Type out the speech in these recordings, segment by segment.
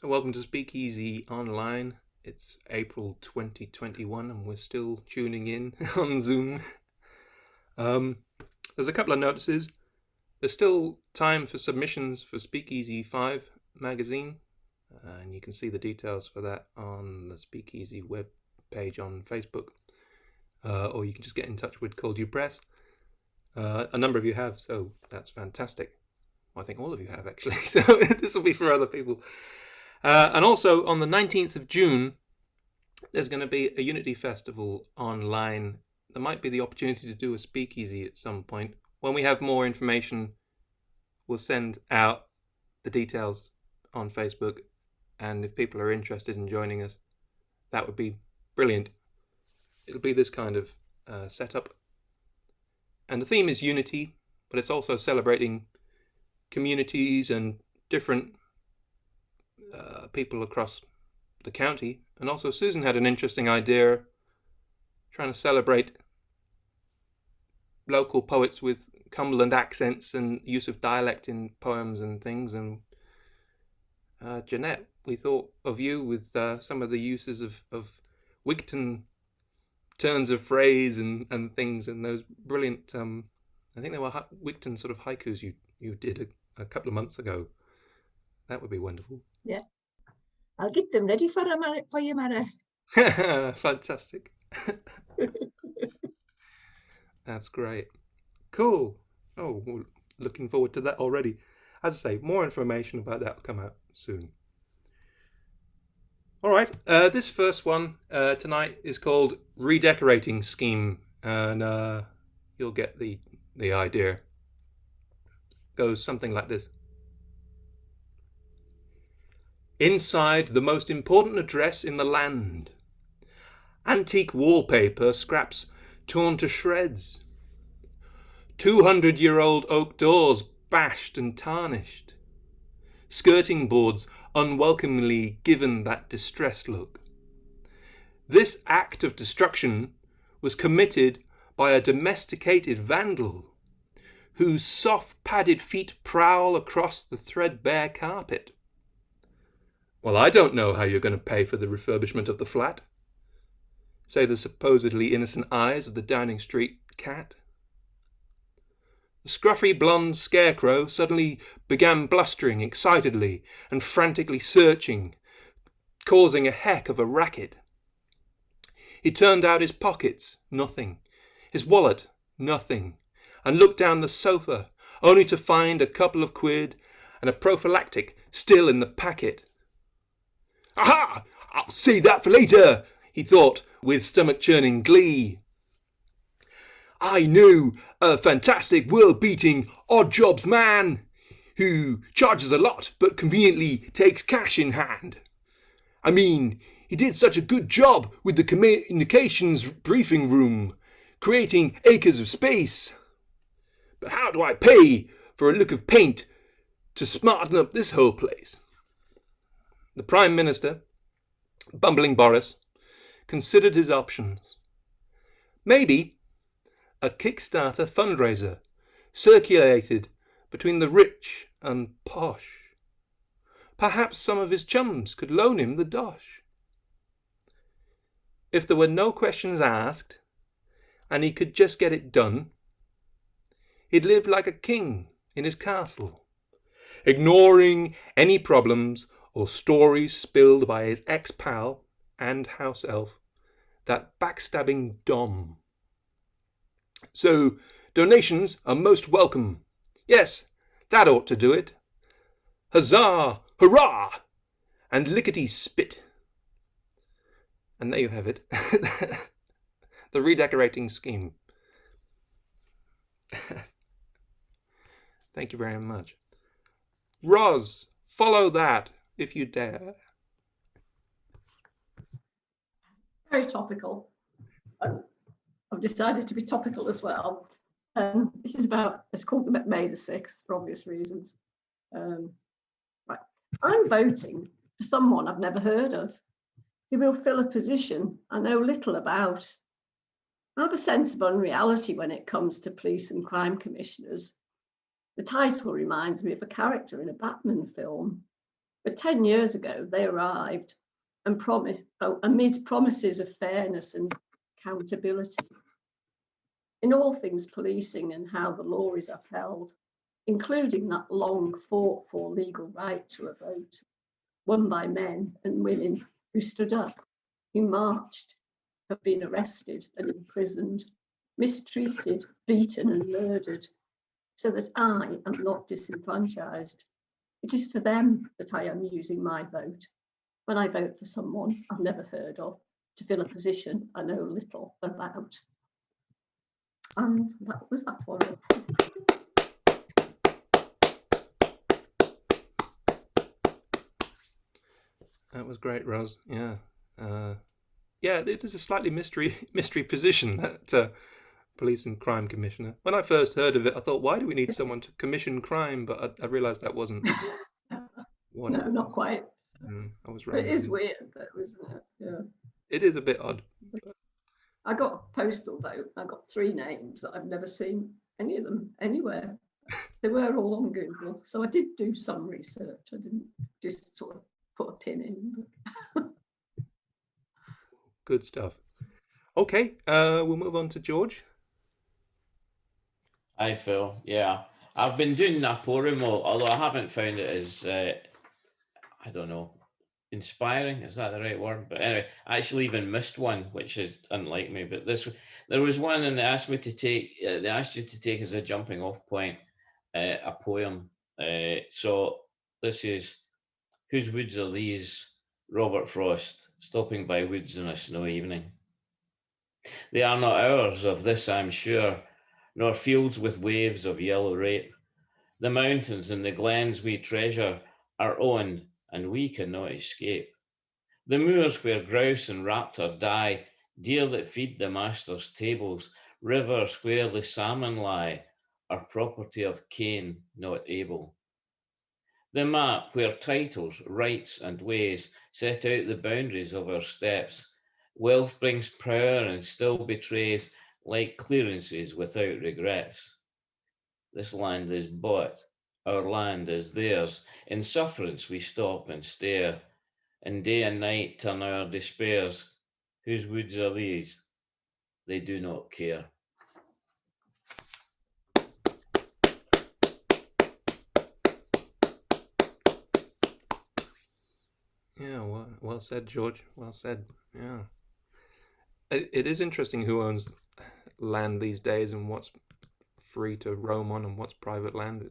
Welcome to SpeakEasy Online. It's April 2021 and we're still tuning in on Zoom. There's a couple of notices. There's still time for submissions for SpeakEasy 5 magazine, and you can see the details for that on the SpeakEasy web page on Facebook, or you can just get in touch with Cold You Press. A number of you have, so that's fantastic. Well, I think all of you have actually, so this will be for other people. And also on the 19th of June, there's going to be a Unity Festival online. There might be the opportunity to do a speakeasy at some point. When we have more information, we'll send out the details on Facebook. And if people are interested in joining us, that would be brilliant. It'll be this kind of setup. And the theme is Unity, but it's also celebrating communities and different people across the county. And also Susan had an interesting idea, trying to celebrate local poets with Cumberland accents and use of dialect in poems and things. And Jeanette, we thought of you with some of the uses of Wigton turns of phrase and things, and those brilliant, I think they were Wigton sort of haikus you did a couple of months ago. That would be wonderful. Yeah, I'll get them ready for you, Mara. Fantastic. That's great. Cool. Oh, we're looking forward to that already. As I say, more information about that will come out soon. All right, this first one tonight is called Redecorating Scheme, and you'll get the idea. It goes something like this. Inside the most important address in the land. Antique wallpaper scraps torn to shreds. 200-year-old oak doors bashed and tarnished. Skirting boards unwelcomingly given that distressed look. This act of destruction was committed by a domesticated vandal whose soft padded feet prowl across the threadbare carpet. Well, I don't know how you're going to pay for the refurbishment of the flat, say the supposedly innocent eyes of the Downing Street cat. The scruffy blonde scarecrow suddenly began blustering excitedly and frantically searching, causing a heck of a racket. He turned out his pockets, nothing. His wallet, nothing. And looked down the sofa, only to find a couple of quid and a prophylactic still in the packet. Aha! I'll save that for later, he thought with stomach-churning glee. I knew a fantastic, world-beating, odd jobs man who charges a lot but conveniently takes cash in hand. I mean, he did such a good job with the communications briefing room, creating acres of space. But how do I pay for a lick of paint to smarten up this whole place? The Prime Minister, bumbling Boris, considered his options. Maybe a Kickstarter fundraiser circulated between the rich and posh. Perhaps some of his chums could loan him the dosh. If there were no questions asked, and he could just get it done, he'd live like a king in his castle, ignoring any problems or stories spilled by his ex-pal and house elf, that backstabbing Dom. So, donations are most welcome. Yes, that ought to do it. Huzzah! Hurrah! And lickety-spit. And there you have it. The redecorating scheme. Thank you very much. Roz, follow that if you dare. Very topical. I've decided to be topical as well. This is about, it's called May the 6th for obvious reasons. Right. I'm voting for someone I've never heard of, who will fill a position I know little about. I have a sense of unreality when it comes to police and crime commissioners. The title reminds me of a character in a Batman film. But 10 years ago, they arrived and promised, amid promises of fairness and accountability in all things policing and how the law is upheld, including that long fought for legal right to a vote, won by men and women who stood up, who marched, have been arrested and imprisoned, mistreated, beaten and murdered, so that I am not disenfranchised. It is for them that I am using my vote when I vote for someone I've never heard of to fill a position I know little about. And that was that one. That was great, Ros. Yeah. Yeah, it is a slightly mystery position, that police and crime commissioner. When I first heard of it, I thought, why do we need someone to commission crime? But I realised that wasn't what. No, not quite. I was wrong. It is weird, though, isn't it? Yeah. It is a bit odd. I got a postal vote. I got 3 names that I've never seen any of them anywhere. They were all on Google, so I did do some research. I didn't just sort of put a pin in. Good stuff. Okay, we'll move on to George. Hi, Phil. Yeah, I've been doing Naporium, although I haven't found it as, I don't know, inspiring. Is that the right word? But anyway, I actually even missed one, which is unlike me. But there was one, and they asked me to take. They asked you to take as a jumping off point a poem. So this is "Whose Woods Are These?" Robert Frost, stopping by woods on a snowy evening. They are not ours, of this I'm sure, nor fields with waves of yellow rape. The mountains and the glens we treasure are owned, and we cannot escape. The moors where grouse and raptor die, deer that feed the master's tables, rivers where the salmon lie, are property of Cain, not Abel. The map where titles, rights and ways set out the boundaries of our steppes, wealth brings power and still betrays, like clearances without regrets. This land is bought, our land is theirs. In sufferance we stop and stare, and day and night turn our despairs. Whose woods are these? They do not care. Yeah, well said, George. Well said. Yeah. It is interesting who owns land these days and what's free to roam on and what's private land.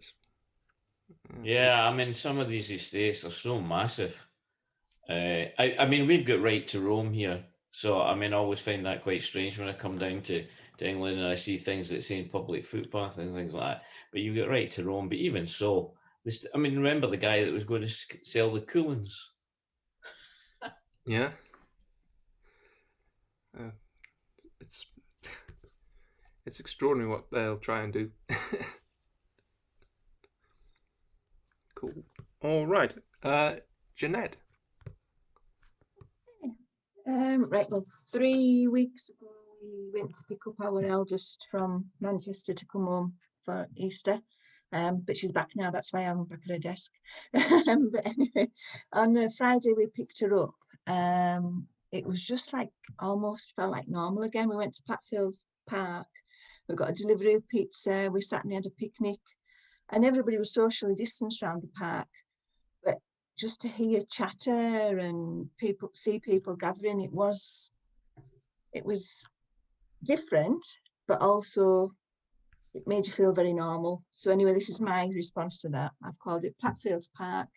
Yeah, I mean, some of these estates are so massive. I mean, we've got right to roam here. So, I mean, I always find that quite strange when I come down to England and I see things that say public footpath and things like that. But you've got right to roam. But even so, I mean, remember the guy that was going to sell the coolins? Yeah. It's extraordinary what they'll try and do. Cool. All right. Jeanette. Right, well, 3 weeks ago we went to pick up our eldest from Manchester to come home for Easter. But she's back now, that's why I'm back at her desk. But anyway, on Friday we picked her up. It was just like, almost felt like normal again. We went to Platfield Park, we got a delivery of pizza, we sat and had a picnic, and everybody was socially distanced around the park. But just to hear chatter and see people gathering, it was different, but also it made you feel very normal. So anyway, this is my response to that. I've called it Platfields Park,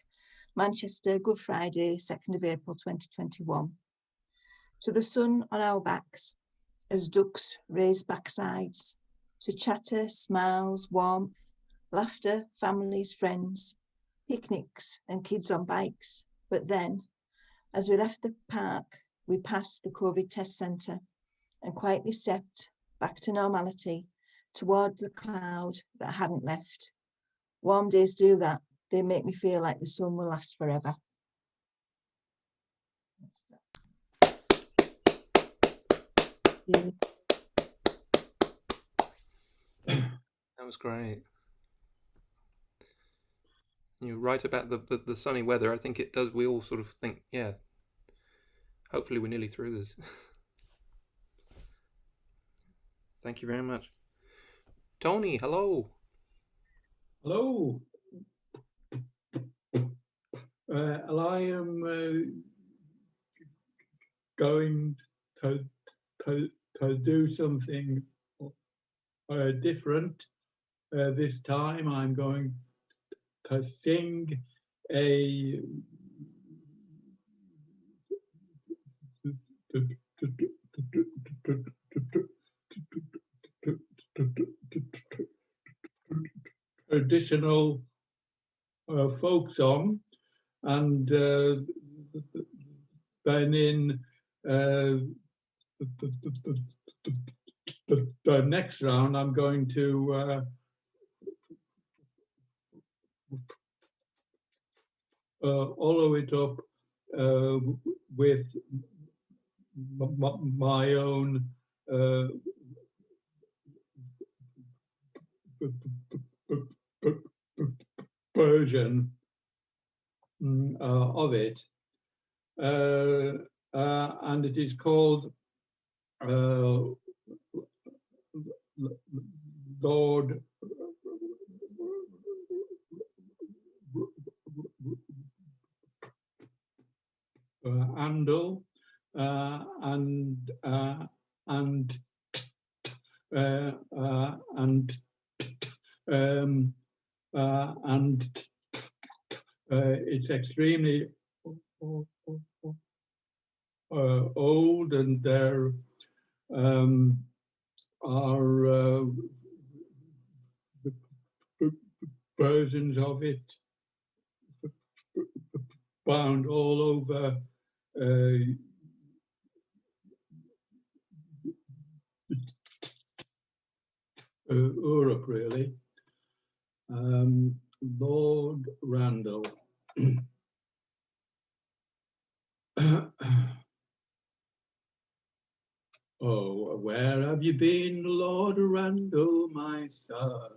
Manchester, Good Friday, 2nd of April 2021. To the sun on our backs, as ducks raise backsides, to chatter, smiles, warmth, laughter, families, friends, picnics and kids on bikes. But then, as we left the park, we passed the COVID test centre and quietly stepped back to normality toward the cloud that hadn't left. Warm days do that. They make me feel like the sun will last forever. Yeah. That was great. you're right about the sunny weather. I think it does. We all sort of think, yeah, hopefully we're nearly through this. Thank you very much. Tony, hello. Hello. I am going to do something different. This time I'm going to sing a traditional folk song, and then in the next round I'm going to follow it up with my own version of it, and it is called Lord Andal, and it's extremely old, and there are versions of it found all over Europe, really. Lord Randall. Oh, where have you been, Lord Randall, my son?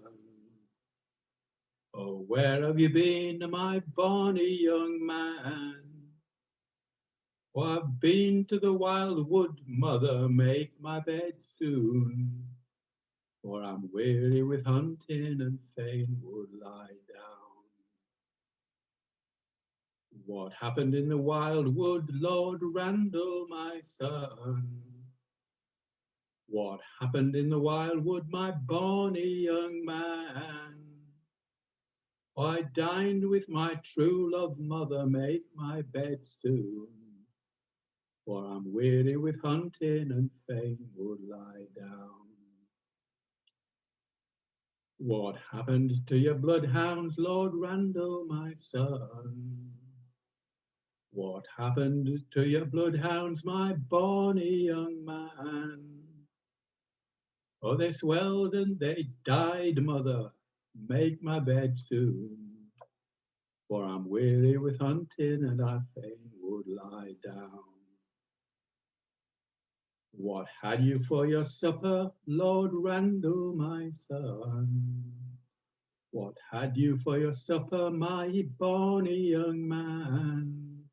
Oh, where have you been, my bonny young man? Oh, I've been to the wildwood, mother, make my bed soon, for I'm weary with hunting and fain would lie down. What happened in the wildwood, Lord Randall, my son? What happened in the wildwood, my bonny young man? I dined with my true love, mother, make my bed soon, for I'm weary with hunting and fain would lie down. What happened to your bloodhounds, Lord Randall, my son? What happened to your bloodhounds, my bonny young man? Oh, they swelled and they died, mother, make my bed soon, for I'm weary with hunting and I fain would lie down. What had you for your supper, Lord Randall, my son? What had you for your supper, my bonny young man?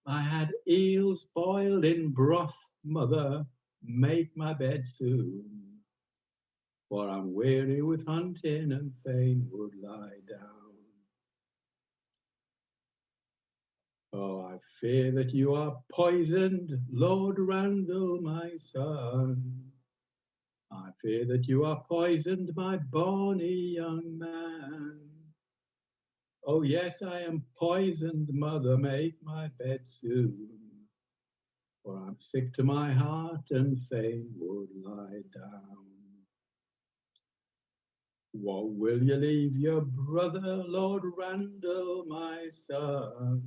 I had eels boiled in broth, mother, make my bed soon, for I'm weary with hunting and fain would lie down. Oh, I fear that you are poisoned, Lord Randall, my son. I fear that you are poisoned, my bonny young man. Oh, yes, I am poisoned, mother, make my bed soon, for I'm sick to my heart and fain would lie down. What will you leave your brother, Lord Randall, my son?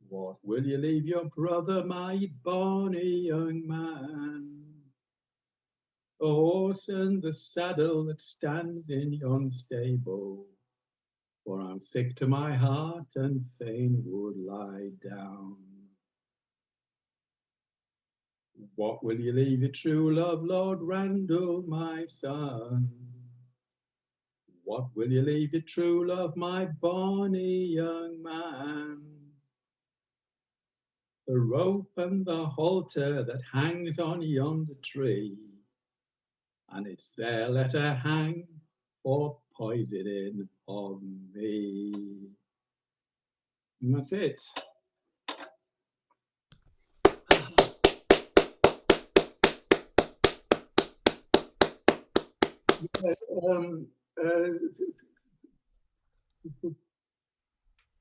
What will you leave your brother, my bonny young man? The horse and the saddle that stands in yon stable, for I'm sick to my heart and fain would lie down. What will you leave your true love, Lord Randall, my son? What will you leave your true love, my bonny young man? The rope and the halter that hangs on yonder tree, and it's there let her hang for poisoning of me. And that's it.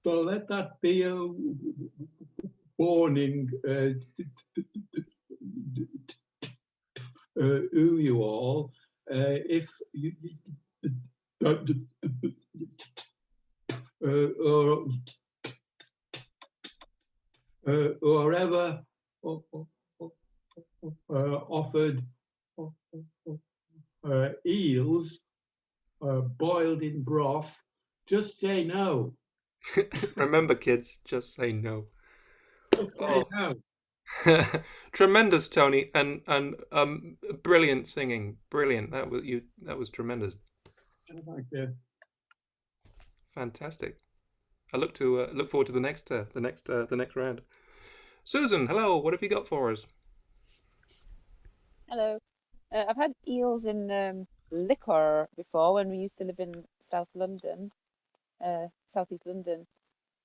So let that be a warning who you all, if you, or ever offered eels boiled in broth, just say no. Remember, kids, just say no. Just say no. Tremendous, Tony, and brilliant singing. Brilliant. That was tremendous. Thank you. Fantastic. I look forward to the next round. Susan, hello. What have you got for us? Hello. I've had eels in liquor before when we used to live in South London, Southeast London,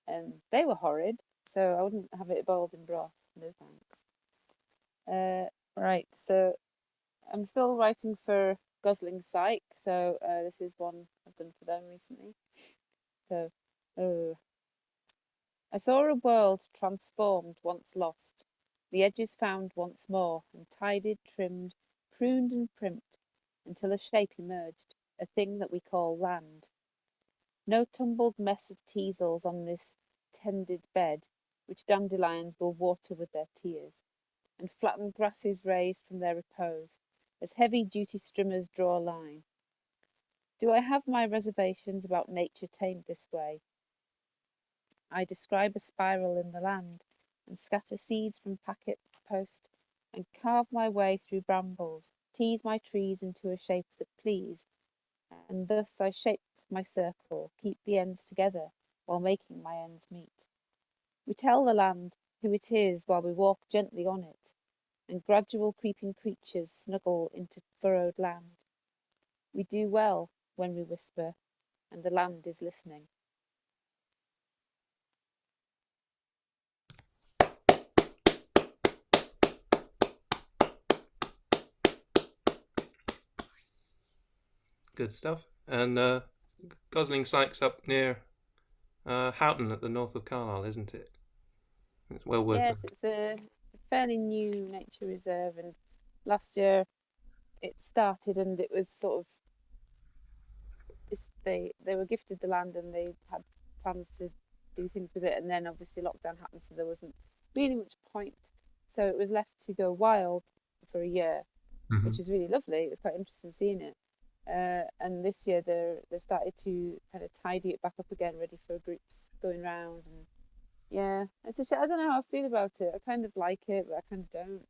and they were horrid. So I wouldn't have it boiled in broth. No thanks. Right. So I'm still writing for Gosling Psych. So this is one I've done for them recently. So, I saw a world transformed, once lost, the edges found once more, and tidied, trimmed, pruned and primped, until a shape emerged, a thing that we call land. No tumbled mess of teasels on this tended bed, which dandelions will water with their tears, and flattened grasses raised from their repose, as heavy-duty strimmers draw a line. Do I have my reservations about nature tamed this way? I describe a spiral in the land, and scatter seeds from packet post, and carve my way through brambles, tease my trees into a shape that please, and thus I shape my circle, keep the ends together, while making my ends meet. We tell the land who it is while we walk gently on it, and gradual creeping creatures snuggle into furrowed land. We do well when we whisper, and the land is listening. Good stuff. And Gosling Sykes up near Houghton at the north of Carlisle, isn't it? It's well worth Yes, it. it's a fairly new nature reserve, and last year it started, and it was sort of they were gifted the land, and they had plans to do things with it, and then obviously lockdown happened, so there wasn't really much point. So it was left to go wild for a year, which was really lovely. It was quite interesting seeing it. And this year they've started to kind of tidy it back up again, ready for groups going round. And yeah, it's a shame. I don't know how I feel about it. I kind of like it, but I kind of don't,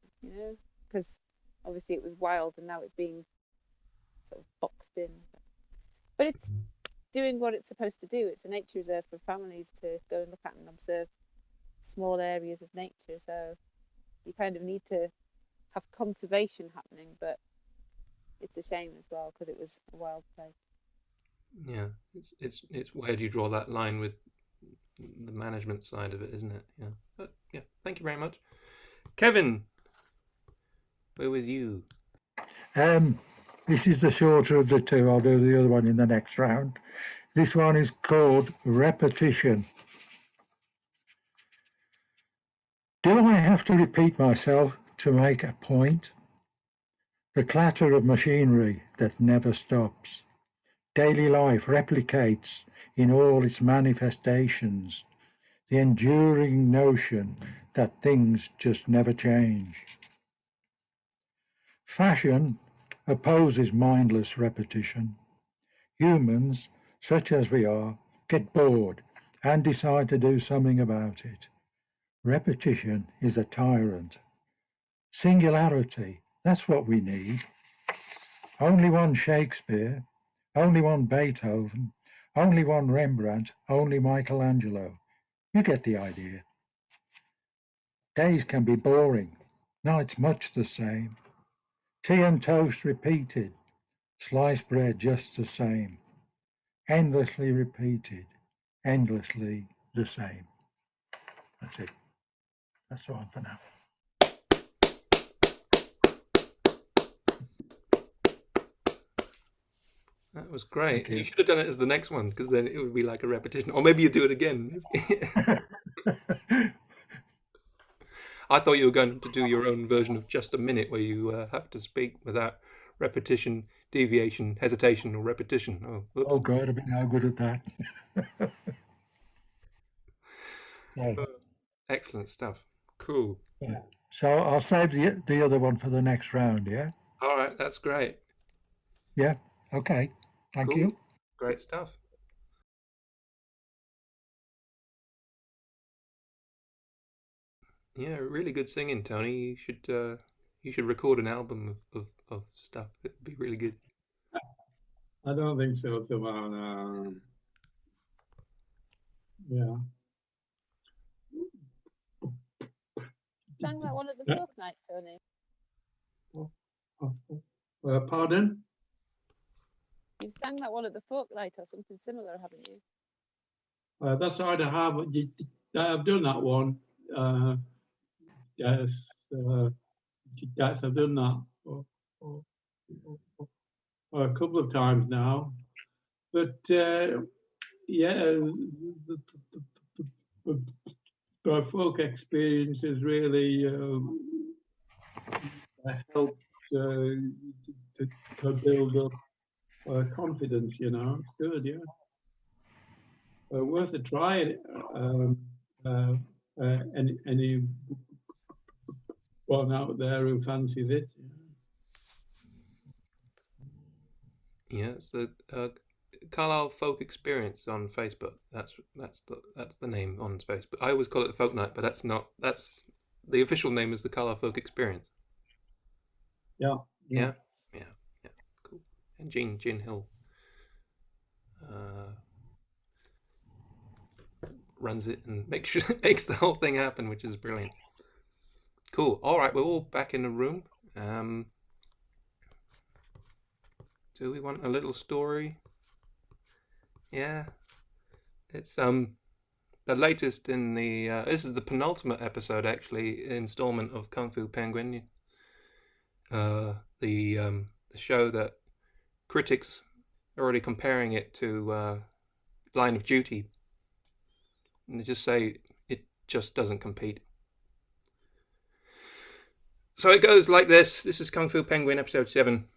because obviously it was wild, and now it's being sort of boxed in. But it's doing what it's supposed to do. It's a nature reserve for families to go and look at and observe small areas of nature. So you kind of need to have conservation happening, but it's a shame as well because it was a wild place. Yeah, it's where do you draw that line with the management side of it, isn't it? Yeah. But yeah, thank you very much. Kevin, we're with you. This is the shorter of the two. I'll do the other one in the next round. This one is called repetition. Do I have to repeat myself to make a point? The clatter of machinery that never stops. Daily life replicates in all its manifestations the enduring notion that things just never change. Fashion opposes mindless repetition. Humans, such as we are, get bored and decide to do something about it. Repetition is a tyrant. Singularity, that's what we need. Only one Shakespeare, only one Beethoven, only one Rembrandt, only Michelangelo. You get the idea. Days can be boring, nights much the same. Tea and toast repeated, sliced bread just the same. Endlessly repeated, endlessly the same. That's it. That's the one for now. That was great. Thank you. You should have done it as the next one, because then it would be like a repetition. Or maybe you do it again. I thought you were going to do your own version of Just a Minute, where you have to speak without repetition, deviation, hesitation, or repetition. Oh, whoops. Oh God, I've been no good at that. Yeah. Excellent stuff. Cool. Yeah. So I'll save the other one for the next round, yeah? All right, that's great. Yeah, okay. Thank Cool. you. Great stuff. Yeah, really good singing, Tony. You should record an album of stuff. It'd be really good. I don't think so, Savannah. Yeah. Sang that one at the folk night, Tony. Pardon? You've sang that one at the folk night or something similar, haven't you? That's right, I have. I've done that one. Yes, yes, I've done that a couple of times now. But yeah, the folk experience has really helped to build up confidence. You know, it's good. Yeah, worth a try. Anyone out there who fancies it. Yeah, so Carlisle Folk Experience on Facebook. That's the name on Facebook. I always call it the Folk Night, but that's not. That's the official name is the Carlisle Folk Experience. Yeah. Yeah. Cool. And Gene Hill runs it and makes the whole thing happen, which is brilliant. Cool. All right, we're all back in the room. Do we want a little story? Yeah. It's the latest in the this is the penultimate episode, actually, installment of Kung Fu Penguin. The show that critics are already comparing it to Line of Duty, and they just say it just doesn't compete. So it goes like this. This is Kung Fu Penguin, episode 7.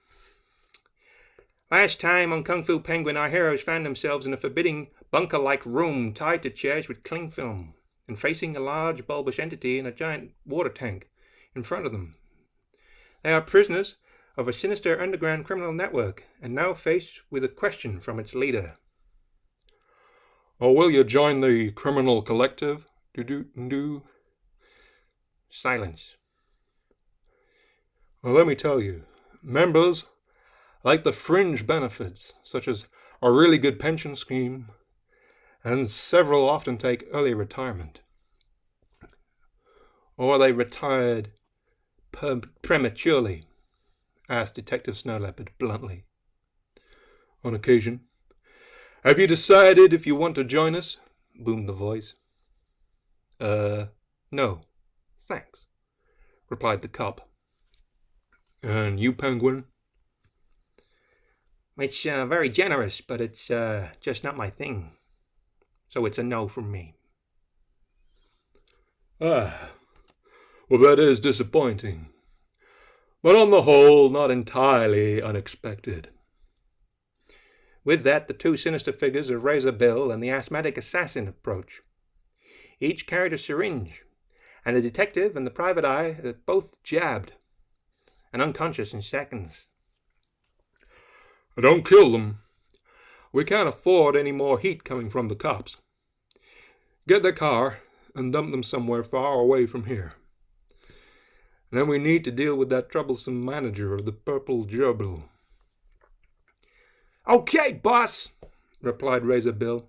Last time on Kung Fu Penguin, our heroes found themselves in a forbidding bunker-like room tied to chairs with cling film and facing a large bulbous entity in a giant water tank in front of them. They are prisoners of a sinister underground criminal network and now faced with a question from its leader. "Oh, will you join the criminal collective? Do. Silence. Well, let me tell you, members like the fringe benefits, such as a really good pension scheme, and several often take early retirement. Or they retired prematurely, asked Detective Snow Leopard bluntly. On occasion. Have you decided if you want to join us? Boomed the voice. No, thanks, replied the cop. And you, Penguin? It's very generous, but it's just not my thing. So it's a no from me. Ah, well, that is disappointing. But on the whole, not entirely unexpected. With that, the two sinister figures of Razor Bill and the asthmatic assassin approach. Each carried a syringe, and the detective and the private eye are both jabbed and unconscious in seconds. Don't kill them. We can't afford any more heat coming from the cops. Get the car and dump them somewhere far away from here. And then we need to deal with that troublesome manager of the Purple Gerbil. "Okay, boss," replied Razor Bill.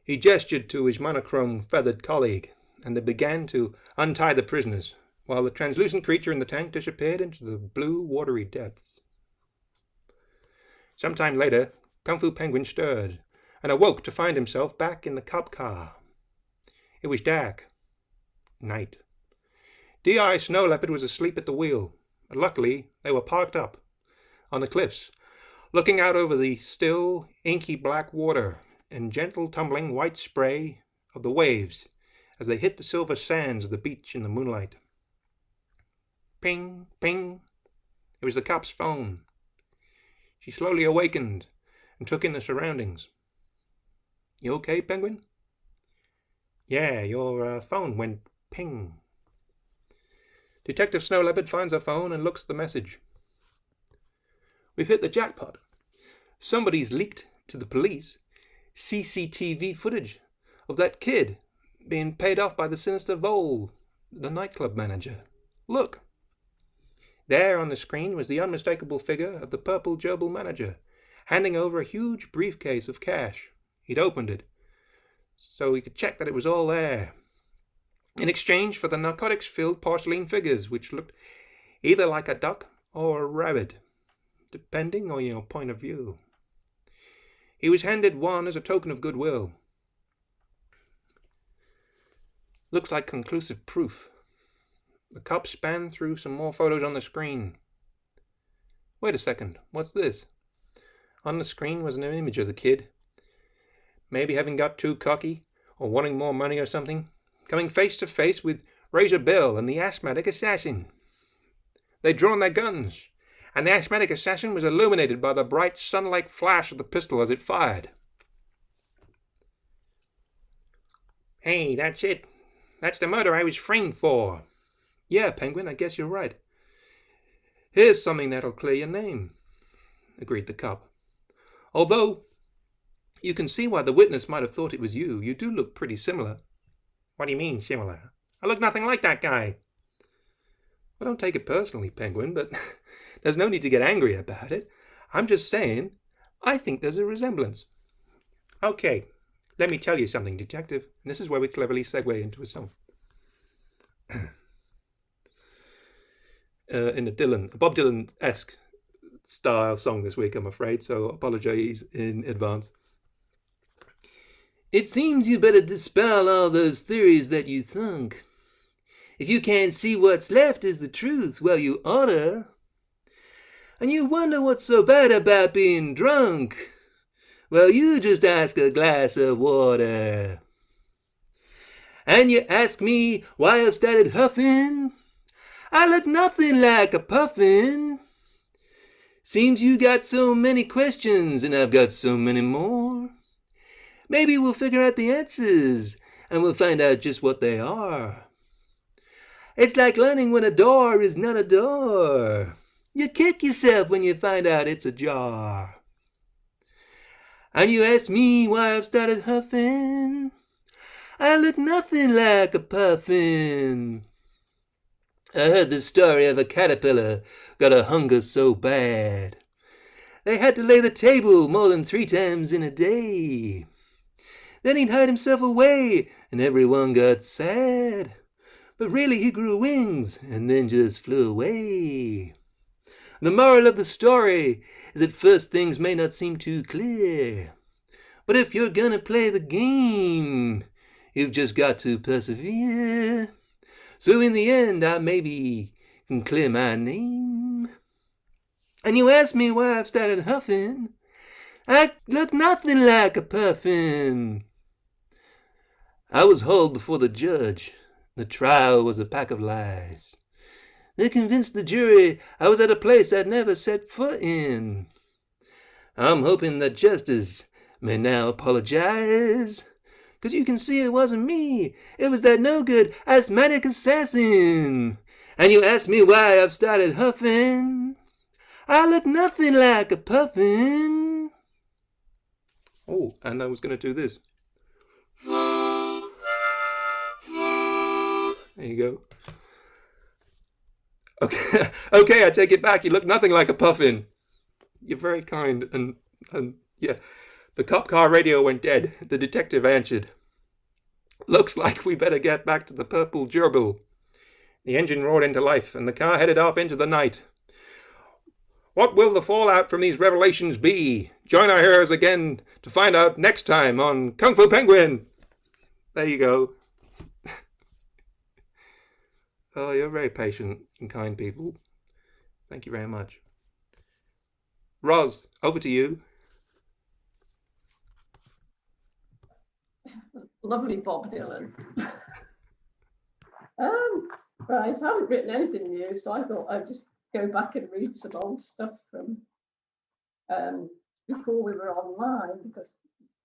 He gestured to his monochrome feathered colleague, and they began to untie the prisoners, while the translucent creature in the tank disappeared into the blue, watery depths. Some time later, Kung Fu Penguin stirred, and awoke to find himself back in the cop car. It was dark. Night. D.I. Snow Leopard was asleep at the wheel. Luckily, they were parked up on the cliffs, looking out over the still, inky black water and gentle tumbling white spray of the waves as they hit the silver sands of the beach in the moonlight. Ping, ping. It was the cop's phone. She slowly awakened and took in the surroundings. "You okay, Penguin?" "Yeah, your phone went ping." Detective Snow Leopard finds her phone and looks at the message. "We've hit the jackpot. Somebody's leaked to the police CCTV footage of that kid being paid off by the sinister Vole, the nightclub manager. Look." There on the screen was the unmistakable figure of the purple gerbil manager, handing over a huge briefcase of cash. He'd opened it so he could check that it was all there, in exchange for the narcotics-filled porcelain figures, which looked either like a duck or a rabbit, depending on your point of view. He was handed one as a token of goodwill. "Looks like conclusive proof." The cop spanned through some more photos on the screen. "Wait a second, what's this?" On the screen was an image of the kid, maybe having got too cocky or wanting more money or something, coming face to face with Razor Bill and the asthmatic assassin. They'd drawn their guns, and the asthmatic assassin was illuminated by the bright sun-like flash of the pistol as it fired. "Hey, that's it. That's the murder I was framed for." "Yeah, Penguin, I guess you're right." "Here's something that'll clear your name," agreed the cop. "Although you can see why the witness might have thought it was you. You do look pretty similar." "What do you mean, similar? I look nothing like that guy." "Well, don't take it personally, Penguin, but there's no need to get angry about it. I'm just saying, I think there's a resemblance." "Okay, let me tell you something, Detective." And this is where we cleverly segue into a song. In a Bob Dylan-esque style song this week, I'm afraid, so apologize in advance. "It seems you better dispel all those theories that you thunk. If you can't see what's left is the truth, well, you oughta. And you wonder what's so bad about being drunk. Well, you just ask a glass of water. And you ask me why I've started huffing. I look nothing like a puffin. Seems you got so many questions and I've got so many more. Maybe we'll figure out the answers and we'll find out just what they are. It's like learning when a door is not a door. You kick yourself when you find out it's a jar. And you ask me why I've started huffing. I look nothing like a puffin. I heard the story of a caterpillar got a hunger so bad. They had to lay the table more than 3 times in a day. Then he'd hide himself away and everyone got sad. But really he grew wings and then just flew away. The moral of the story is at first things may not seem too clear. But if you're gonna play the game, you've just got to persevere. So in the end, I maybe can clear my name. And you ask me why I've started huffing. I look nothing like a puffin. I was hauled before the judge. The trial was a pack of lies. They convinced the jury I was at a place I'd never set foot in. I'm hoping that justice may now apologize. 'Cause you can see it wasn't me. It was that no-good asthmatic assassin. And you ask me why I've started huffing. I look nothing like a puffin. Oh, and I was going to do this. There you go. Okay, okay, I take it back. You look nothing like a puffin. You're very kind. And yeah, the cop car radio went dead. The detective answered. Looks like we better get back to the purple gerbil. The engine roared into life, and the car headed off into the night. What will the fallout from these revelations be? Join our heroes again to find out next time on Kung Fu Penguin. There you go. Oh, you're very patient and kind people. Thank you very much. Roz, over to you. Lovely Bob Dylan. Right, I haven't written anything new, so I thought I'd just go back and read some old stuff from before we were online, because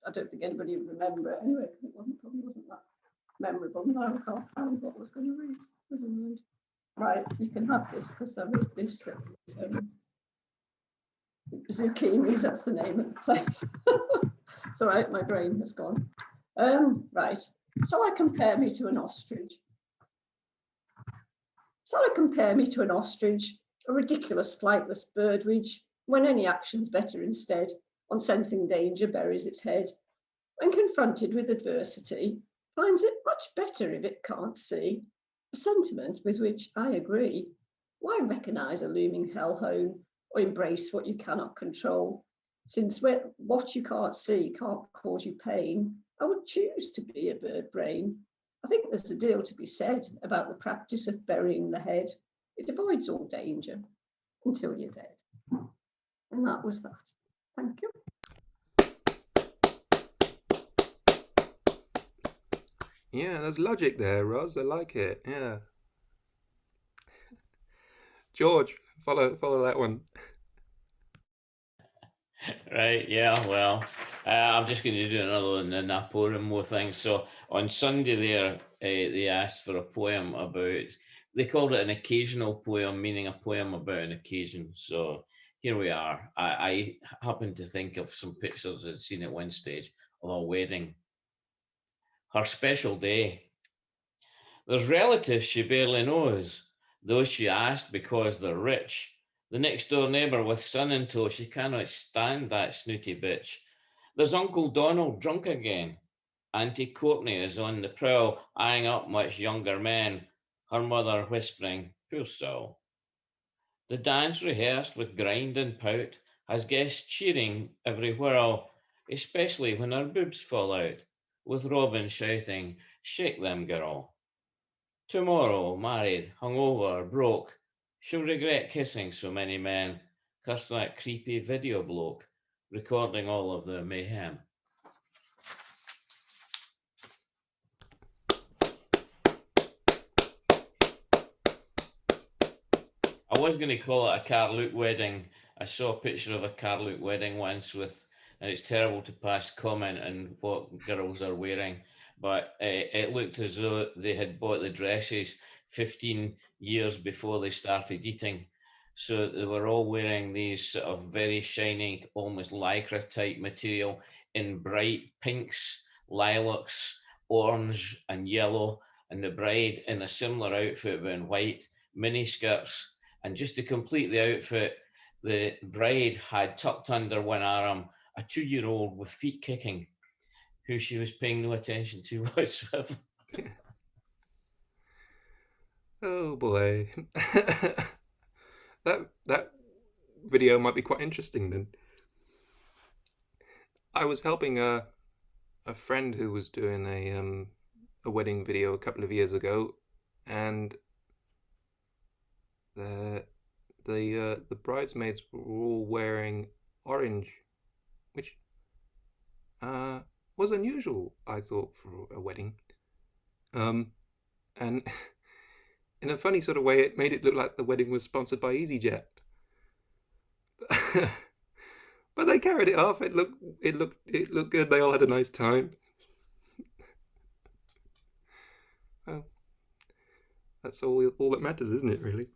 I don't think anybody would remember it anyway, because it probably wasn't that memorable. No, I can't find what I was going to read. Never mind. Right, you can have this, because I read this Zucchinis, that's the name of the place. It's all right, my brain has gone. Right, shall I compare me to an ostrich? Shall I compare me to an ostrich, a ridiculous flightless bird which, when any action's better instead, on sensing danger buries its head, when confronted with adversity, finds it much better if it can't see, a sentiment with which I agree. Why recognise a looming hellhole or embrace what you cannot control? Since what you can't see can't cause you pain, I would choose to be a bird brain. I think there's a deal to be said about the practice of burying the head. It avoids all danger until you're dead. And that was that. Thank you. Yeah, there's logic there, Roz. I like it. Yeah. George, follow that one. Right, yeah, well, I'm just going to do another one, the Naporimo thing. So on Sunday there, they asked for a poem about, they called it an occasional poem, meaning a poem about an occasion. So here we are. I happened to think of some pictures I'd seen at one stage of a wedding. Her special day. There's relatives she barely knows, those she asked because they're rich. The next door neighbour with son in tow, she cannot stand that snooty bitch. There's Uncle Donald drunk again. Auntie Courtney is on the prowl, eyeing up much younger men, her mother whispering, poor soul. The dance rehearsed with grind and pout, has guests cheering every whirl, especially when her boobs fall out, with Robin shouting, shake them, girl. Tomorrow, married, hungover, broke, she'll regret kissing so many men. Curse that creepy video bloke, recording all of the mayhem. I was going to call it a Carluke wedding. I saw a picture of a Carluke wedding once with, and it's terrible to pass comment on what girls are wearing, but it looked as though they had bought the dresses 15 years before they started eating. So they were all wearing these sort of very shiny, almost lycra type material in bright pinks, lilacs, orange and yellow, and the bride in a similar outfit but in white, mini skirts. And just to complete the outfit, the bride had tucked under one arm a 2-year-old with feet kicking, who she was paying no attention to whatsoever. Oh boy. that video might be quite interesting then. I was helping a friend who was doing a wedding video a couple of years ago, and the bridesmaids were all wearing orange, which was unusual, I thought, for a wedding. And in a funny sort of way, it made it look like the wedding was sponsored by EasyJet. But they carried it off. It looked good. They all had a nice time. Well, that's all that matters, isn't it, really?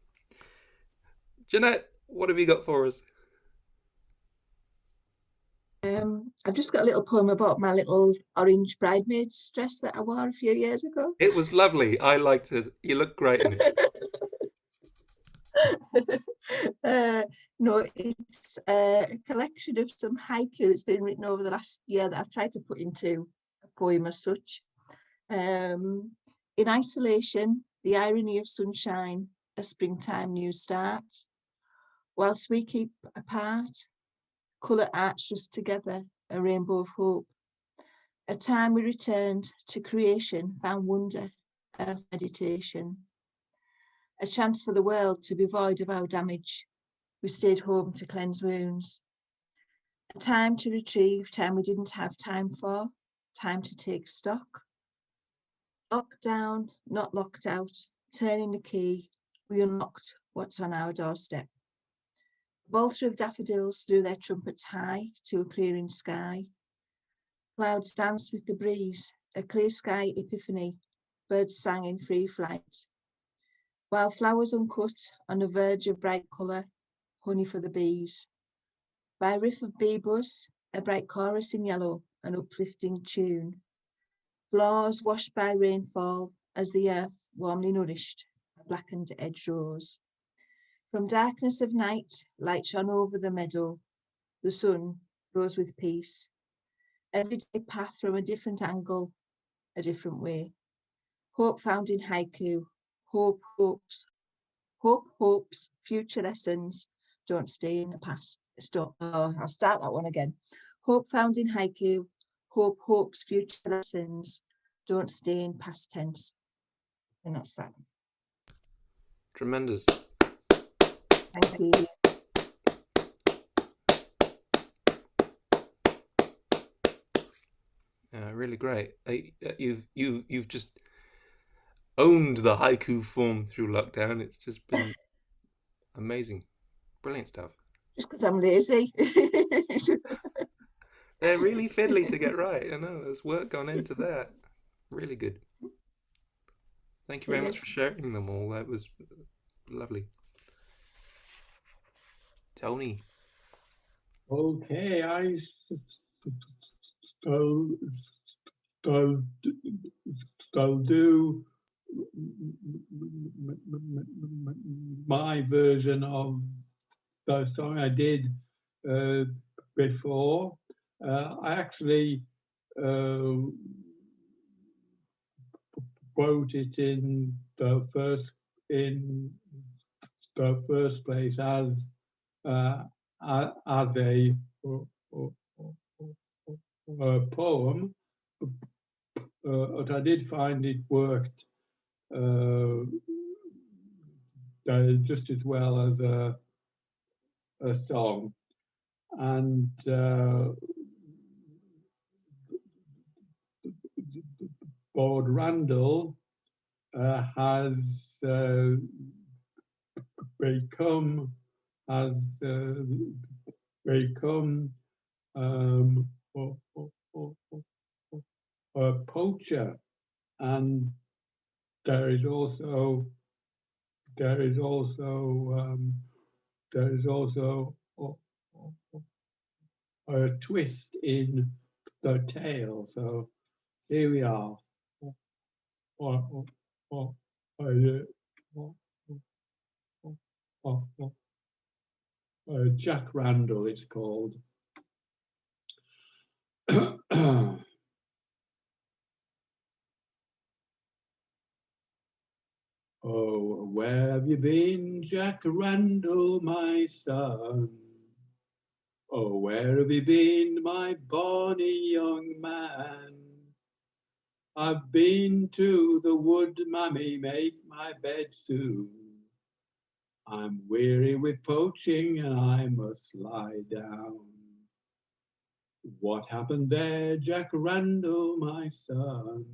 Jeanette, what have you got for us? I've just got a little poem about my little orange bridesmaid's dress that I wore a few years ago. It was lovely. I liked it. You look great in it. No, it's a collection of some haiku that's been written over the last year that I've tried to put into a poem as such. In isolation, the irony of sunshine, a springtime new start. Whilst we keep apart, colour arts us together, a rainbow of hope. A time we returned to creation, found wonder, earth meditation. A chance for the world to be void of our damage. We stayed home to cleanse wounds. A time to retrieve, time we didn't have time for, time to take stock. Locked down, not locked out, turning the key, we unlocked what's on our doorstep. A bolter of daffodils threw their trumpets high to a clearing sky. Clouds danced with the breeze, a clear sky epiphany, birds sang in free flight. While flowers uncut on the verge of bright colour, honey for the bees. By a riff of bee buzz, a bright chorus in yellow, an uplifting tune. Floors washed by rainfall as the earth, warmly nourished, a blackened edge rose. From darkness of night, light shone over the meadow. The sun rose with peace. Every day path from a different angle, a different way. Hope found in haiku, hope hopes, future lessons, don't stay in the past. I'll start that one again. Hope found in haiku, hope hopes, future lessons, don't stay in past tense. And that's that. Tremendous. Thank you. Really great. You've just owned the haiku form through lockdown. It's just been amazing. Brilliant stuff. Just because I'm lazy. They're really fiddly to get right. I know there's work gone into that. Really good. Thank you very much for sharing them all. That was lovely. Tony. Okay, I'll do my version of the song I did before. I actually wrote it in the first place as a poem, but I did find it worked just as well as a song. And Lord Randall has become a poacher, and there is also a twist in the tale. So here we are. Jack Randall, it's called. Oh, where have you been, Jack Randall, my son? Oh, where have you been, my bonny young man? I've been to the wood, mammy, make my bed soon. I'm weary with poaching and I must lie down. What happened there, Jack Randall, my son?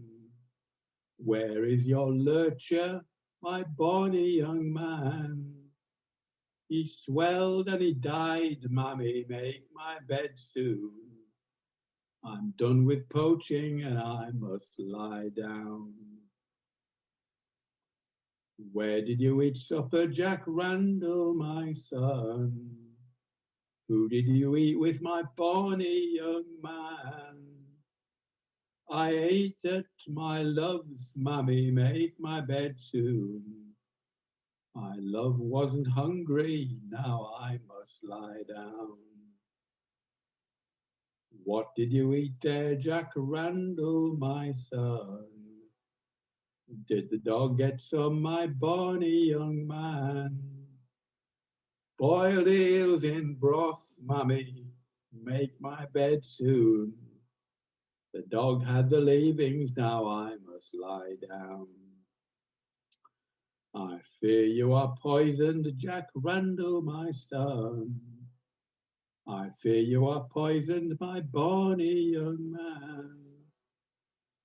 Where is your lurcher, my bonny young man? He swelled and he died, mammy, make my bed soon. I'm done with poaching and I must lie down. Where did you eat supper, Jack Randall, my son? Who did you eat with, my bonny young man? I ate at my love's, mammy, make my bed soon. My love wasn't hungry, now I must lie down. What did you eat there, Jack Randall, my son? Did the dog get some, my bonny young man? Boiled eels in broth, mummy, make my bed soon. The dog had the leavings, now I must lie down. I fear you are poisoned, Jack Randall, my son. I fear you are poisoned, my bonny young man.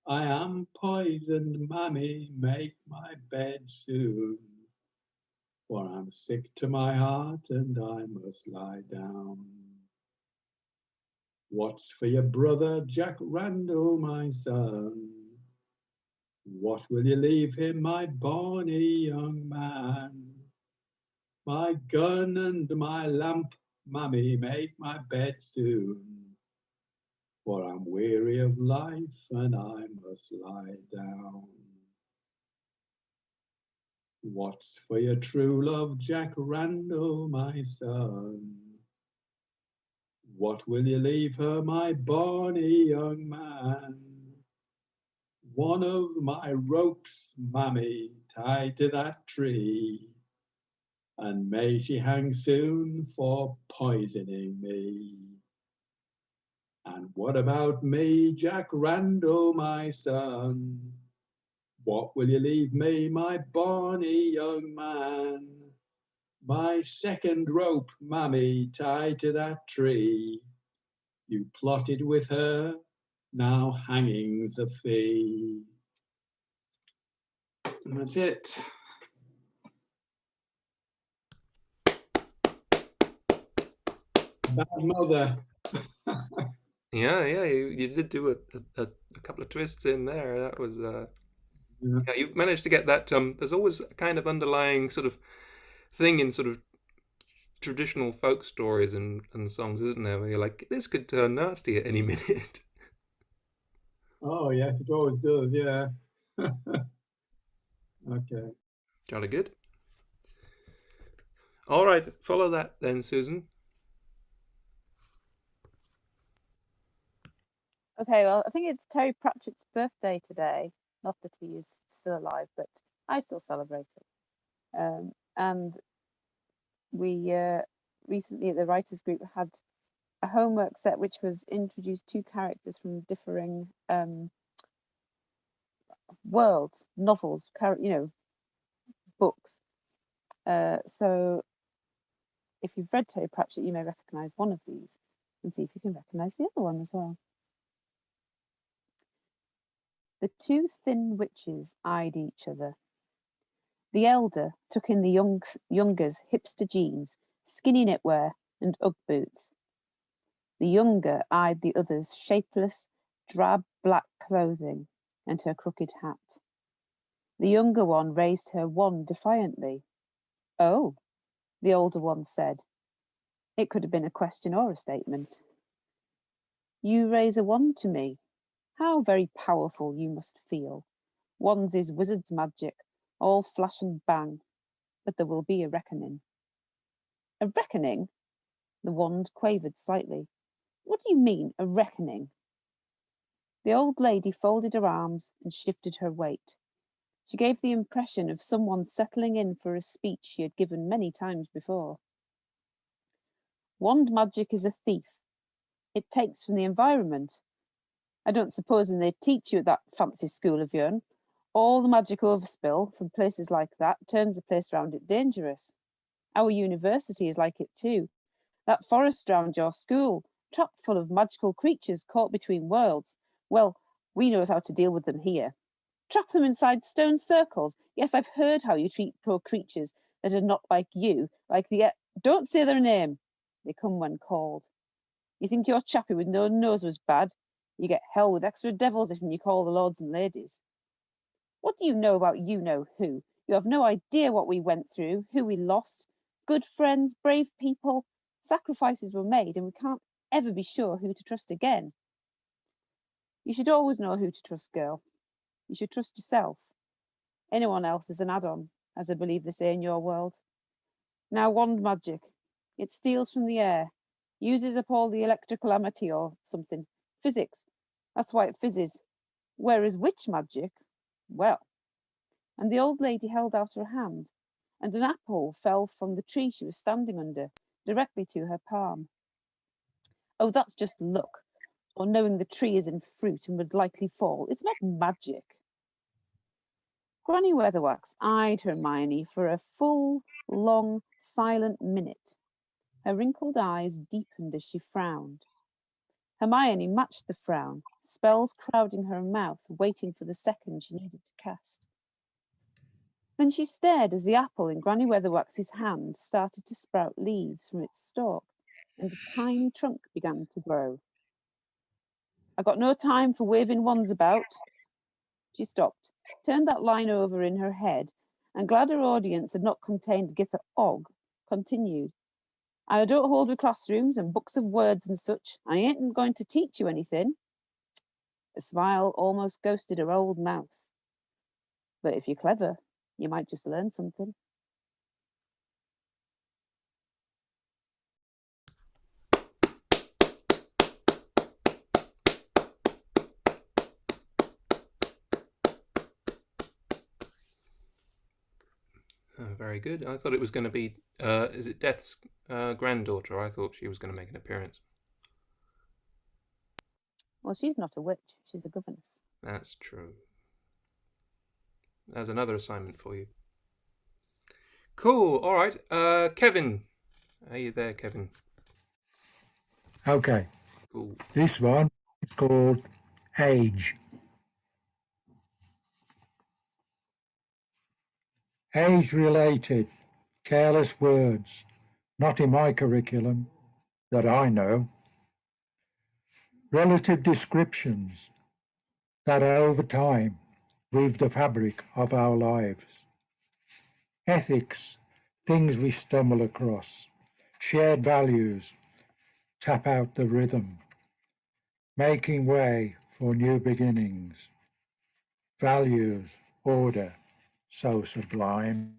I am poisoned, mammy, make my bed soon. For I'm sick to my heart and I must lie down. What's for your brother, Jack Randall, my son? What will you leave him, my bonny young man? My gun and my lamp, mammy, make my bed soon. For I'm weary of life and I must lie down. What's for your true love, Jack Randall, my son? What will you leave her, my bonny young man? One of my ropes, mammy, tied to that tree, and may she hang soon for poisoning me. And what about me, Jack Randall, my son? What will you leave me, my bonny young man? My second rope, mammy, tied to that tree. You plotted with her, now hanging's a fee. And that's it. Bad mother. Yeah, you did do a couple of twists in there. That was yeah, you've managed to get that. There's always a kind of underlying sort of thing in sort of traditional folk stories and songs, isn't there? Where you're like, this could turn nasty at any minute. Oh yes, it always does. Yeah. Okay. Jolly good. All right, follow that then, Susan. Okay, well, I think it's Terry Pratchett's birthday today. Not that he is still alive, but I still celebrate it. And we recently at the writers group had a homework set which was introduced two characters from differing worlds, novels, books. So if you've read Terry Pratchett, you may recognise one of these and see if you can recognise the other one as well. The two thin witches eyed each other. The elder took in the younger's hipster jeans, skinny knitwear, and Ugg boots. The younger eyed the other's shapeless, drab black clothing and her crooked hat. The younger one raised her wand defiantly. "Oh," the older one said. It could have been a question or a statement. "You raise a wand to me. How very powerful you must feel. Wands is wizard's magic, all flash and bang. But there will be a reckoning." "A reckoning?" The wand quavered slightly. "What do you mean, a reckoning?" The old lady folded her arms and shifted her weight. She gave the impression of someone settling in for a speech she had given many times before. "Wand magic is a thief. It takes from the environment. I don't suppose they teach you at that fancy school of yourn. All the magic overspill from places like that turns the place round it dangerous. Our university is like it too. That forest round your school, trapped full of magical creatures caught between worlds. Well, we know how to deal with them here. Trap them inside stone circles. Yes, I've heard how you treat poor creatures that are not like you, like the... Don't say their name. They come when called. You think your chappie with no nose was bad? You get hell with extra devils if you call the lords and ladies. What do you know about you-know-who? You have no idea what we went through, who we lost. Good friends, brave people. Sacrifices were made, and we can't ever be sure who to trust again. You should always know who to trust, girl. You should trust yourself. Anyone else is an add-on, as I believe they say in your world. Now, wand magic. It steals from the air, uses up all the electrocalamity or something. Physics. That's why it fizzes. Whereas witch magic, well. And the old lady held out her hand, and an apple fell from the tree she was standing under, directly to her palm. Oh, that's just luck, or knowing the tree is in fruit and would likely fall. It's not magic. Granny Weatherwax eyed Hermione for a full, long, silent minute. Her wrinkled eyes deepened as she frowned. Hermione matched the frown, spells crowding her mouth, waiting for the second she needed to cast. Then she stared as the apple in Granny Weatherwax's hand started to sprout leaves from its stalk, and a tiny trunk began to grow. I got no time for waving wands about. She stopped, turned that line over in her head, and glad her audience had not contained Githa Og, continued. I don't hold with classrooms and books of words and such. I ain't going to teach you anything. A smile almost ghosted her old mouth. But if you're clever, you might just learn something. Oh, very good. I thought it was going to be, is it Death's granddaughter? I thought she was going to make an appearance. Well, she's not a witch. She's a governess. That's true. There's another assignment for you. Cool. All right. Kevin. Are you there, Kevin? Okay. Cool. This one is called Age. Age-related, careless words, not in my curriculum, that I know. Relative descriptions that over time weave the fabric of our lives. Ethics, things we stumble across. Shared values, tap out the rhythm. Making way for new beginnings. Values, order, so sublime.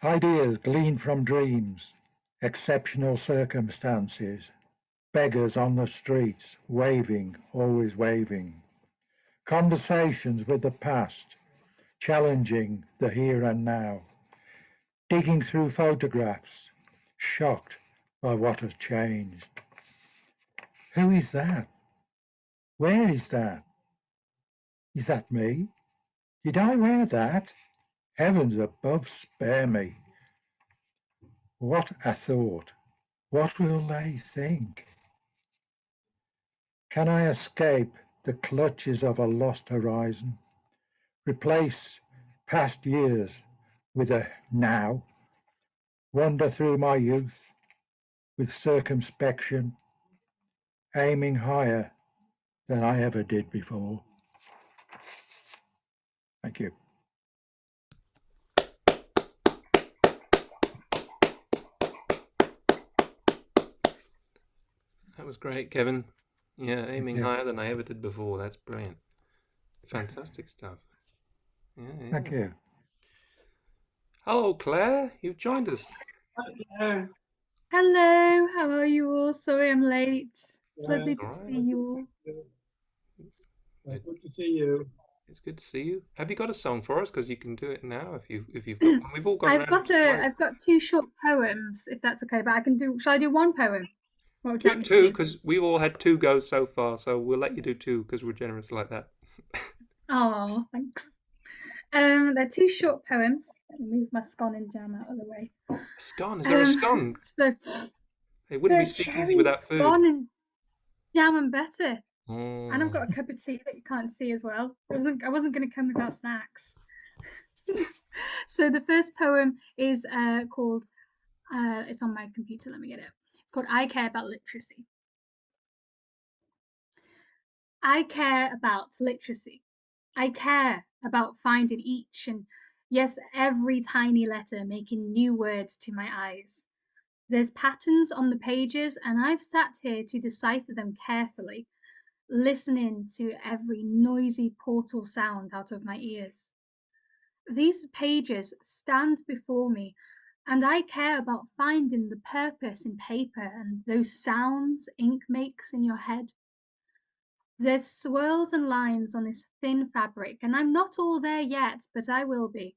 Ideas gleaned from dreams, exceptional circumstances, beggars on the streets, waving, always waving. Conversations with the past, challenging the here and now. Digging through photographs, shocked by what has changed. Who is that? Where is that? Is that me? Did I wear that? Heavens above, spare me. What a thought. What will they think? Can I escape the clutches of a lost horizon? Replace past years with a now? Wander through my youth with circumspection, aiming higher than I ever did before. Thank you. That was great, Kevin. Yeah, aiming you. higher than I ever did before. That's brilliant. Fantastic stuff. Yeah. Thank you. Hello, Claire. You've joined us. Hello. Hello, how are you all? Sorry I'm late. It's lovely to all right. see you all. Good to see you. It's good to see you. Have you got a song for us? Because you can do it now if you've got one. We've all got. I've got two short poems, if that's okay. But I can do. Shall I do one poem? What would you like me to two, do? because we've all had two goes so far. So we'll let you do two because we're generous like that. Oh, thanks. They're two short poems. Let me move my scone and jam out of the way. Scone? Is there a scone? So It wouldn't be the SpeakEasy cherry without food. scone and jam and better. Mm. And I've got a cup of tea that you can't see as well. I wasn't going to come without snacks. So the first poem is called, it's on my computer, let me get it. It's called I Care About Literacy. I care about literacy. I care about finding each and, yes, every tiny letter making new words to my eyes. There's patterns on the pages and I've sat here to decipher them carefully. listening to every noisy portal sound out of my ears. These pages stand before me, and I care about finding the purpose in paper and those sounds ink makes in your head. There's swirls and lines on this thin fabric, and I'm not all there yet, but I will be.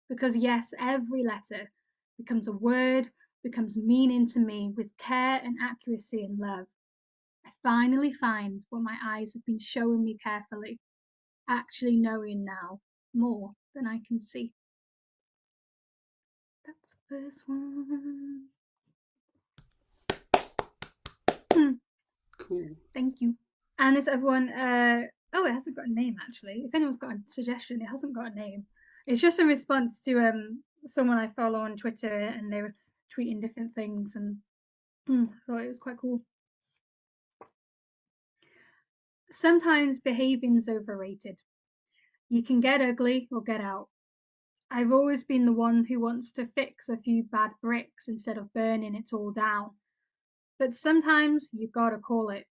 Because yes, every letter becomes a word, becomes meaning to me with care and accuracy and love. I finally find what my eyes have been showing me carefully, actually knowing now more than I can see. That's the first one. Cool. Thank you. And this other one, oh, it hasn't got a name actually. If anyone's got a suggestion, it hasn't got a name. It's just in response to someone I follow on Twitter, and they were tweeting different things, and I thought it was quite cool. Sometimes behaving's overrated. You can get ugly or get out. I've always been the one who wants to fix a few bad bricks instead of burning it all down. But sometimes you gotta call it.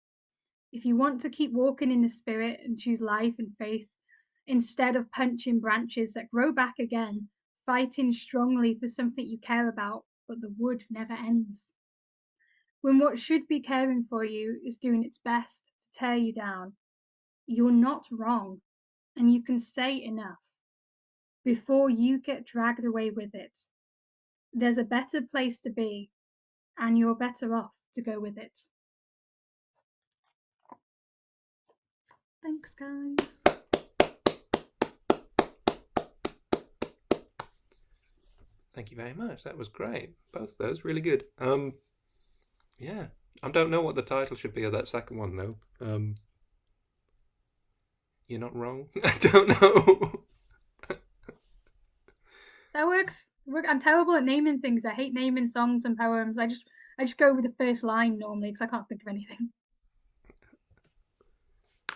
If you want to keep walking in the spirit and choose life and faith, instead of punching branches that grow back again, fighting strongly for something you care about, but the wood never ends. When what should be caring for you is doing its best to tear you down, you're not wrong, and you can say enough before you get dragged away with it. There's a better place to be, and you're better off to go with it. Thanks, guys. Thank you very much. That was great. Both those really good. Yeah. I don't know what the title should be of that second one though. You're not wrong. I don't know. That works. I'm terrible at naming things. I hate naming songs and poems. I just go with the first line normally because I can't think of anything.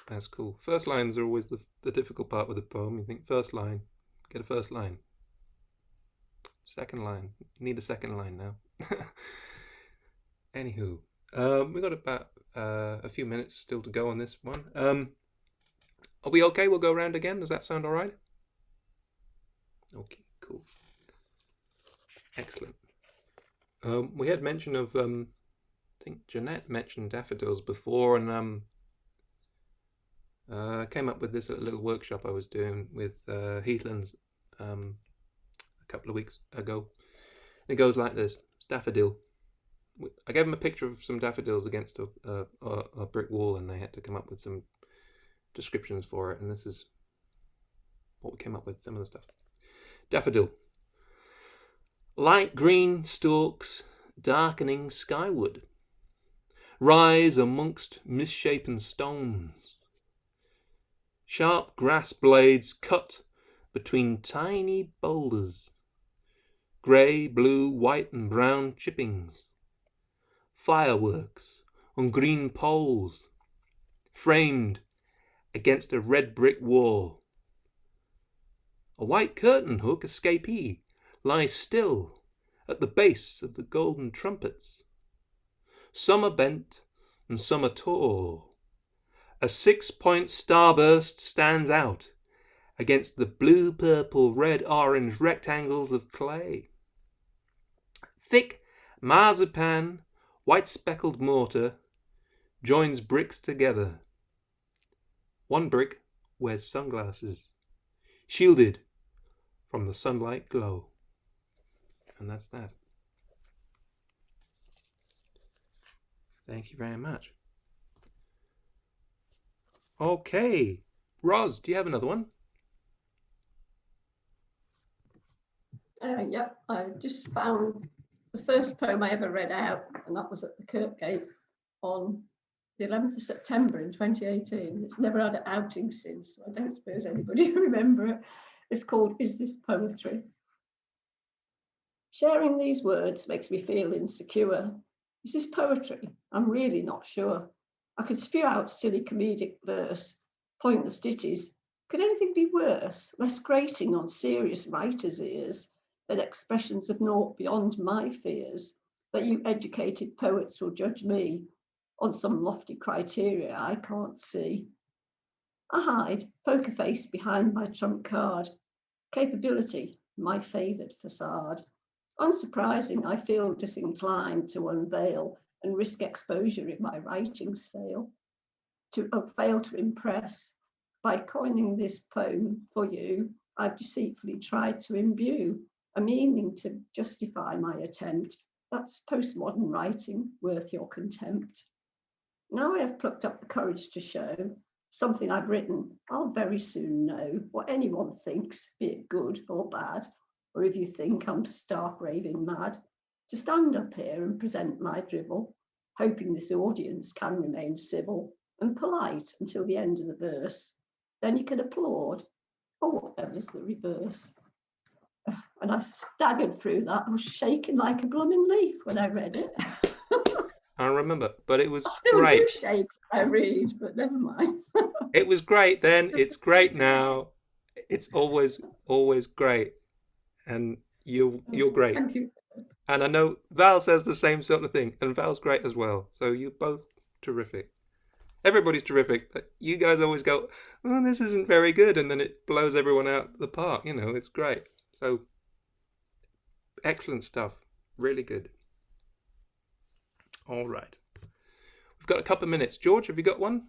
That's cool. First lines are always the difficult part with a poem. You think first line, get a first line. Second line, need a second line now. Anywho, we've got about a few minutes still to go on this one. Are we okay? We'll go around again. Does that sound all right? Okay, cool. Excellent. We had mention of, I think Jeanette mentioned daffodils before, and I came up with this at a little workshop I was doing with Heathlands a couple of weeks ago. It goes like this: it's daffodil. I gave them a picture of some daffodils against a brick wall, and they had to come up with some descriptions for it, and this is what we came up with, some of the stuff. Daffodil. Light green stalks darkening skyward, rise amongst misshapen stones. Sharp grass blades cut between tiny boulders, grey, blue, white and brown chippings, fireworks on green poles, framed against a red brick wall. A white curtain hook escapee lies still at the base of the golden trumpets. Some are bent and some are tall. A 6-point starburst stands out against the blue, purple, red, orange rectangles of clay. Thick marzipan, white speckled mortar joins bricks together. One brick wears sunglasses, shielded from the sunlight glow. And that's that. Thank you very much. Okay, Roz, do you have another one? Yeah, I just found the first poem I ever read out, and that was at the Kirkgate on the 11th of September in 2018. It's never had an outing since, so I don't suppose anybody will remember it. It's called Is This Poetry? Sharing these words makes me feel insecure. Is this poetry? I'm really not sure. I could spew out silly comedic verse, pointless ditties. Could anything be worse, less grating on serious writers' ears than expressions of naught beyond my fears, that you educated poets will judge me on some lofty criteria I can't see. I hide, poker face behind my trump card. Capability, my favoured facade. Unsurprising, I feel disinclined to unveil and risk exposure if my writings fail to impress. By coining this poem for you, I've deceitfully tried to imbue a meaning to justify my attempt. That's postmodern writing, worth your contempt. Now I have plucked up the courage to show something I've written, I'll very soon know what anyone thinks, be it good or bad, or if you think I'm stark raving mad, to stand up here and present my drivel, hoping this audience can remain civil and polite until the end of the verse. Then you can applaud, or whatever's the reverse. And I staggered through that. I was shaking like a blooming leaf when I read it. I remember, but it was I still great. do shake when I read, but never mind. It was great then. It's great now. It's always great, and you're great. Thank you. And I know Val says the same sort of thing, and Val's great as well. So you're both terrific. Everybody's terrific. But you guys always go, "Oh, this isn't very good," and then it blows everyone out the park. You know, it's great. So excellent stuff. Really good. All right. We've got a couple of minutes. George, have you got one?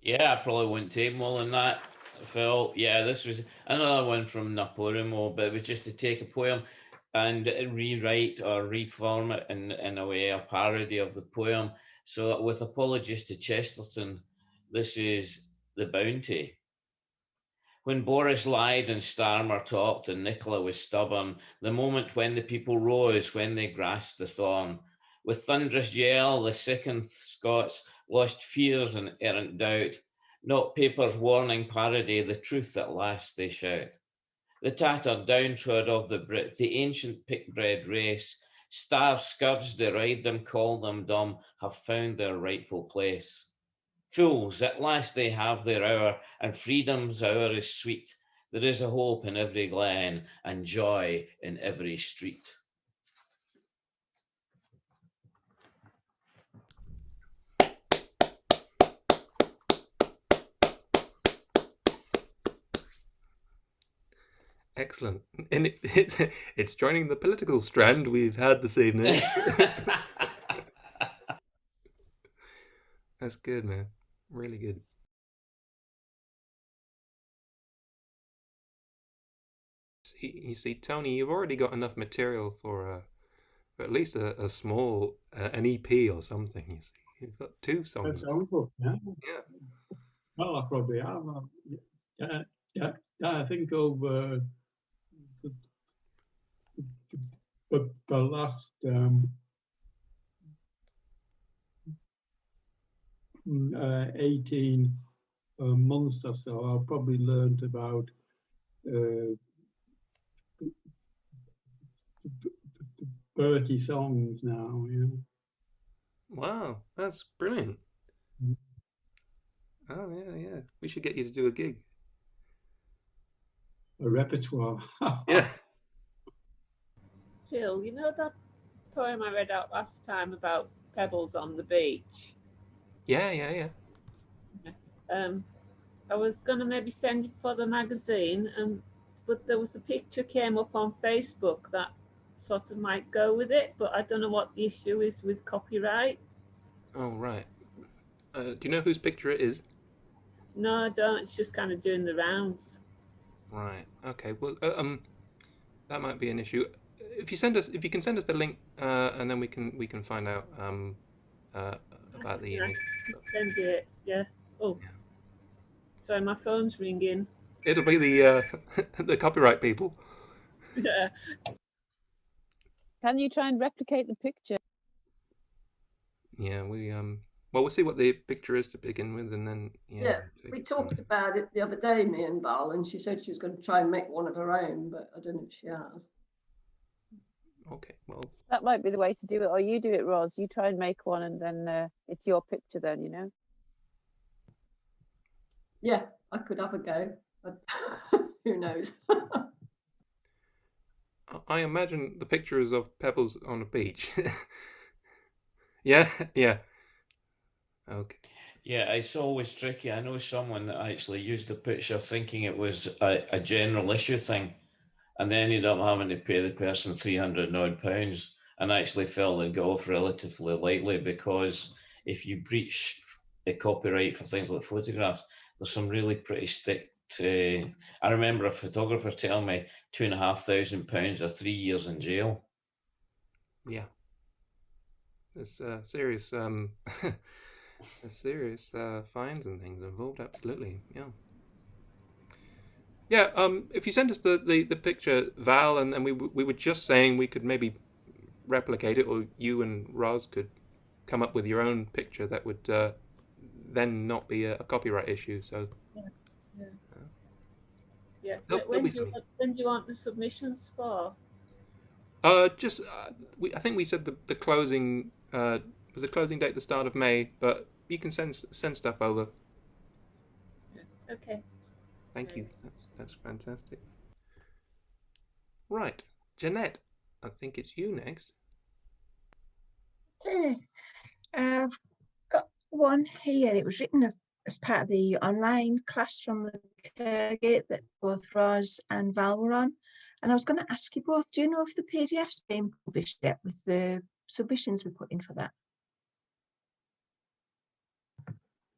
Yeah, I probably wouldn't take more than that, Phil. Yeah, this was another one from Naporimo, but it was just to take a poem and rewrite or reform it in a way, a parody of the poem. So with apologies to Chesterton, this is The Bounty. When Boris lied and Starmer talked and Nicola was stubborn, the moment when the people rose, when they grasped the thorn, with thunderous yell, the sickened Scots lost fears and errant doubt. Not paper's warning parody, the truth at last they shout. The tattered downtrod of the Brit, the ancient pick-bred race, star-scourged deride them, call them dumb, have found their rightful place. Fools, at last they have their hour, and freedom's hour is sweet. There is a hope in every glen, and joy in every street. Excellent. And it's joining the political strand we've had this evening. That's good, man. Really good. You see, Tony, you've already got enough material for at least a small an EP or something. You see, you've got 2 songs. That's wonderful. Yeah. Yeah. Well, I probably have. I think over the last 18 months or so, I've probably learned about 30 songs now. Yeah. Wow, that's brilliant. Oh yeah. We should get you to do a gig. A repertoire. Yeah. Phil, you know that poem I read out last time about pebbles on the beach? Yeah. I was gonna maybe send it for the magazine, but there was a picture came up on Facebook that sort of might go with it, but I don't know what the issue is with copyright. Oh right. Do you know whose picture it is? No, I don't. It's just kind of doing the rounds. Right. Okay. Well, that might be an issue. If you can send us the link, and then we can find out about the image. Send it. Yeah. Oh. Yeah. Sorry, my phone's ringing. It'll be the the copyright people. Yeah. Can you try and replicate the picture? Yeah, well, we'll see what the picture is to begin with, and then Yeah, we talked about it the other day, me and Val, and she said she was going to try and make one of her own, but I don't know if she has. Okay, well, That might be the way to do it, or you do it, Roz. You try and make one, and then it's your picture. Then you know. Yeah, I could have a go, but who knows? I imagine the picture is of pebbles on a beach. Yeah, yeah. Okay. Yeah, it's always tricky. I know someone that actually used a picture thinking it was a general issue thing, and then ended up having to pay the person £300 odd, and actually fell they got off relatively lightly, because if you breach a copyright for things like photographs, there's some really pretty strict. I remember a photographer telling me £2,500 or 3 years in jail. Yeah. There's serious there's serious fines and things involved. Absolutely. Yeah. Yeah. If you send us the picture, Val, and we were just saying we could maybe replicate it, or you and Roz could come up with your own picture that would then not be a copyright issue. So Yeah, yeah. Yeah. there'll be When do you want the submissions for? just I think we said the closing was the closing date the start of May, but you can send stuff over. Yeah. Okay. Thank you. That's fantastic. Right, Jeanette, I think it's you next. Okay, I've got one here. It was written as part of the online class from the Kergate that both Roz and Val were on. And I was going to ask you both, do you know if the PDF's been published yet with the submissions we put in for that?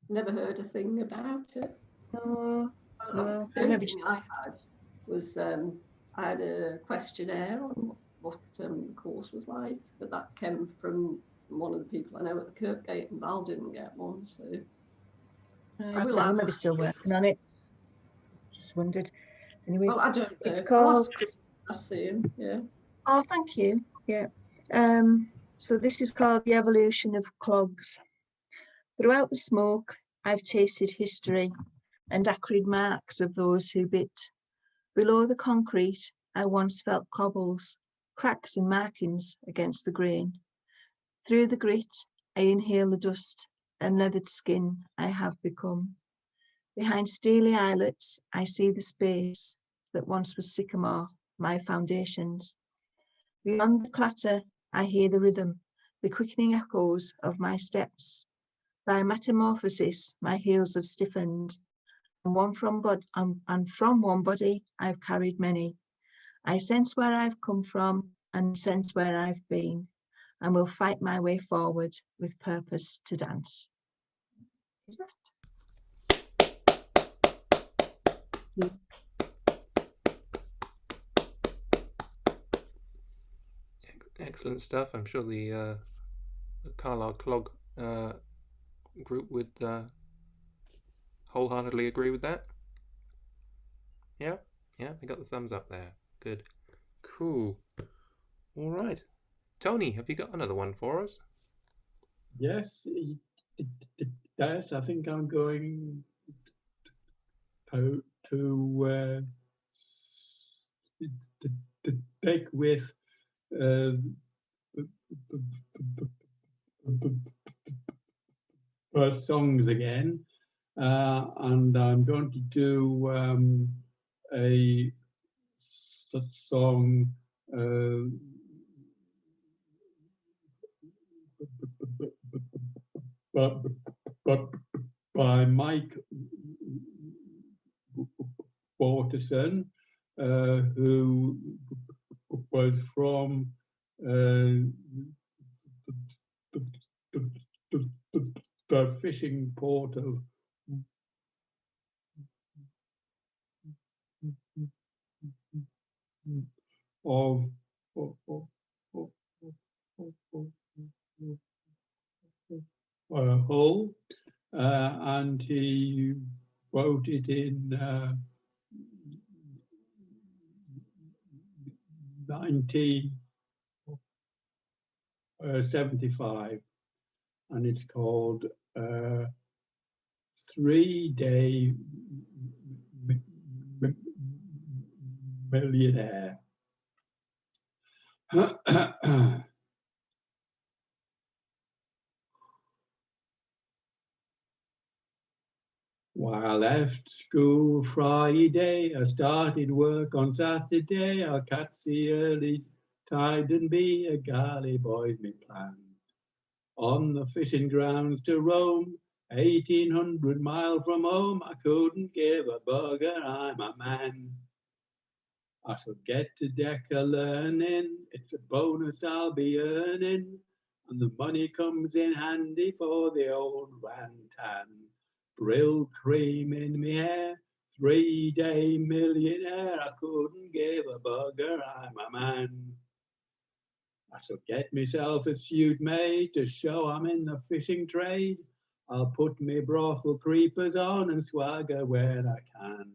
Never heard a thing about it. No, no. The only thing I had was I had a questionnaire on what the course was like, but that came from one of the people I know at the Kirkgate, and Val didn't get one, so I will I'm maybe still working on it. Just wondered. Anyway, well, I don't know. It's called. I see him. Yeah. Oh, thank you. Yeah. So this is called The Evolution of Clogs. Throughout the smoke, I've tasted history and acrid marks of those who bit. Below the concrete, I once felt cobbles, cracks and markings against the grain. Through the grit, I inhale the dust and leathered skin I have become. Behind steely eyelets, I see the space that once was sycamore, my foundations. Beyond the clatter, I hear the rhythm, the quickening echoes of my steps. By metamorphosis, my heels have stiffened, and from one body, I've carried many. I sense where I've come from and sense where I've been, and will fight my way forward with purpose to dance. Is that? Excellent stuff. I'm sure the Carlisle Clog group would wholeheartedly agree with that. Yeah, they got the thumbs up there. Good. Cool. All right. Tony, have you got another one for us? Yes, I think I'm going to take with songs again, and I'm going to do a song by Mike Waterson, who was from the fishing port of Hull, and he wrote it in 1975, and it's called 3-Day Millionaire. When I left school Friday, I started work on Saturday. I'll catch the early tide and be a galley boy's me plan. on the fishing grounds to roam. 1800 miles from home, I couldn't give a bugger, I'm a man. I shall get to Decker learning, it's a bonus I'll be earning, and the money comes in handy for the old rantan. Brill cream in me hair, 3-day millionaire, I couldn't give a bugger, I'm a man. I shall get myself a suit made to show I'm in the fishing trade. I'll put me brothel creepers on and swagger where I can.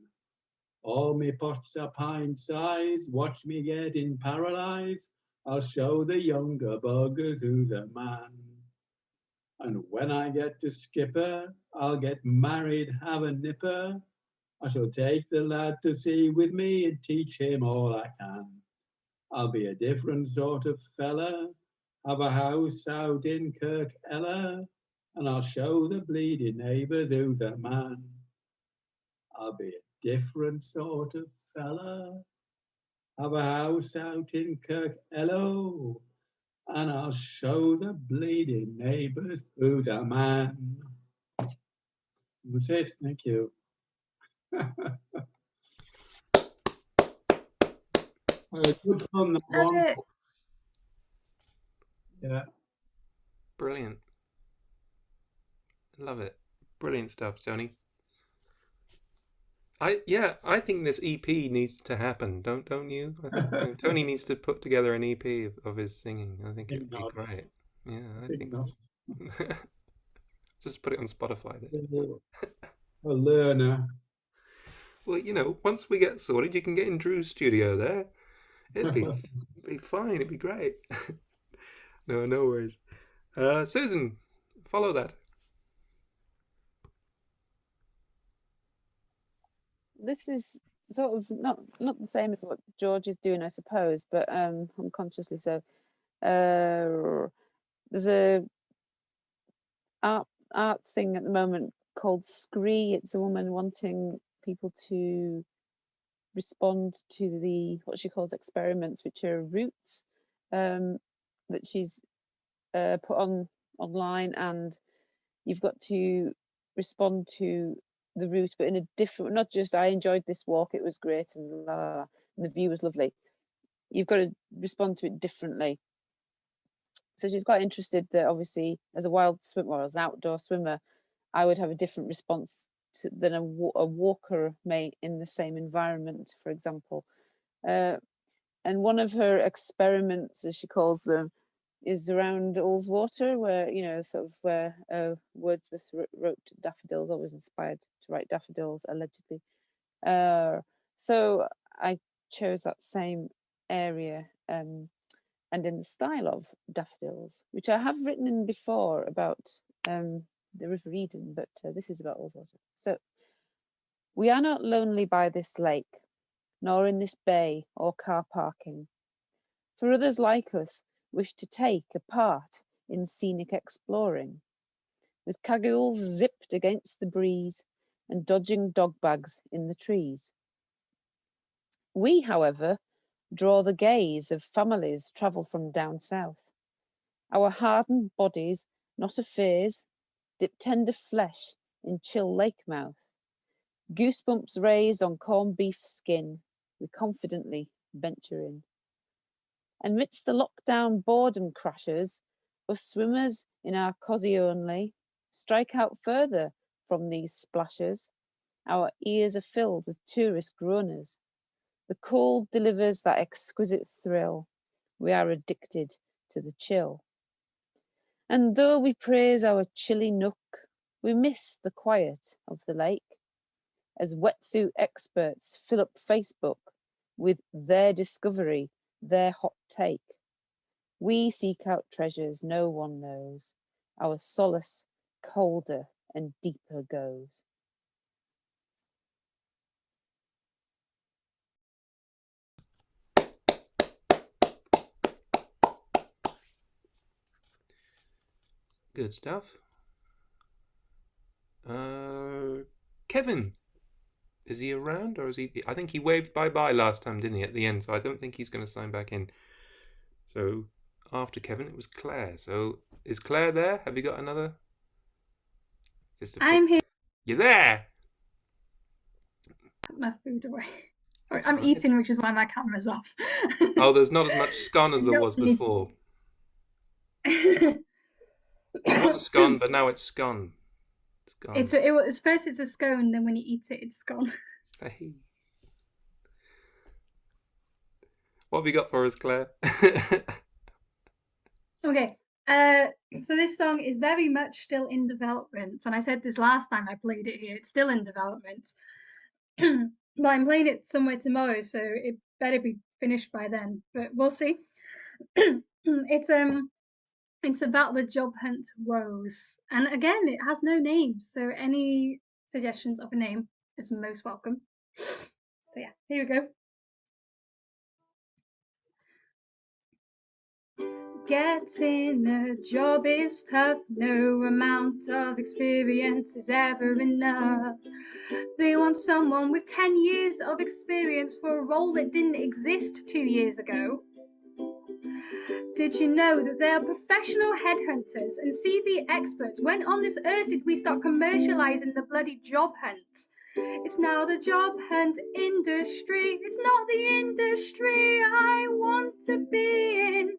All me pots are pint size, watch me getting paralysed. I'll show the younger buggers who's a man. And when I get to skipper, I'll get married, have a nipper. I shall take the lad to sea with me and teach him all I can. I'll be a different sort of fella, have a house out in Kirk Ella, and I'll show the bleeding neighbours who's a man. I'll be a different sort of fella, have a house out in Kirk Ella, and I'll show the bleeding neighbours who's a man. That's it, thank you. Good fun, that Love one. it. Yeah. Brilliant. Love it. Brilliant stuff, Tony. I think this EP needs to happen. Don't you? I think Tony needs to put together an EP of his singing. I think it would be not. great. Yeah, I think not. so. Just put it on Spotify then. A learner. Well, you know, once we get sorted, you can get in Drew's studio there. It'd be fine. It'd be great. No worries. Susan, follow that. This is sort of not the same as what George is doing, I suppose, but unconsciously so. There's a art thing at the moment called Scree. It's a woman wanting people to respond to the what she calls experiments, which are roots that she's put online, and you've got to respond to the route, but in a different, not just I enjoyed this walk, it was great, and and the view was lovely. You've got to respond to it differently. So she's quite interested that obviously as a wild swimmer or as an outdoor swimmer, I would have a different response than a walker may in the same environment, for example. And one of her experiments, as she calls them, is around Ullswater, where, you know, sort of where Wordsworth wrote Daffodils, or was inspired to write Daffodils, allegedly. So I chose that same area and in the style of Daffodils, which I have written in before about the River Eden, but this is about Ullswater. So, we are not lonely by this lake, nor in this bay or car parking. For others like us wish to take a part in scenic exploring, with cagoules zipped against the breeze and dodging dog bags in the trees. We, however, draw the gaze of families travel from down south. Our hardened bodies, not affairs, dip tender flesh in chill lake mouth. Goosebumps raised on corned beef skin, we confidently venture in. And midst the lockdown boredom crashers, us swimmers in our cosy only strike out further from these splashes. Our ears are filled with tourist groaners. The cold delivers that exquisite thrill. We are addicted to the chill. And though we praise our chilly nook, we miss the quiet of the lake, as wetsuit experts fill up Facebook with their discovery, their hot take. We seek out treasures no one knows. Our solace colder and deeper goes. Good stuff. Kevin, is he around, or is he? I think he waved bye-bye last time, didn't he, at the end? So I don't think he's going to sign back in. So after Kevin, it was Claire. So Is Claire there? Have you got another? I'm here. You're there. Put my food away. Sorry, That's I'm right. eating, which is why my camera's off. Oh, there's not as much scone as there Don't was need- before. It was a scone, but now it's scone. It's gone. It was first it's a scone, then when you eat it, it's gone. Hey. What have you got for us, Claire? Okay. So this song is very much still in development, and I said this last time I played it here. It's still in development, but I'm playing it somewhere tomorrow, so it better be finished by then. But we'll see. It's about the job hunt woes, and again, it has no name. So any suggestions of a name is most welcome. So yeah, here we go. Getting a job is tough, no amount of experience is ever enough. They want someone with 10 years of experience for a role that didn't exist 2 years ago. Did you know that they are professional headhunters and CV experts? When on this earth did we start commercializing the bloody job hunt? It's now the job hunt industry. It's not the industry I want to be in.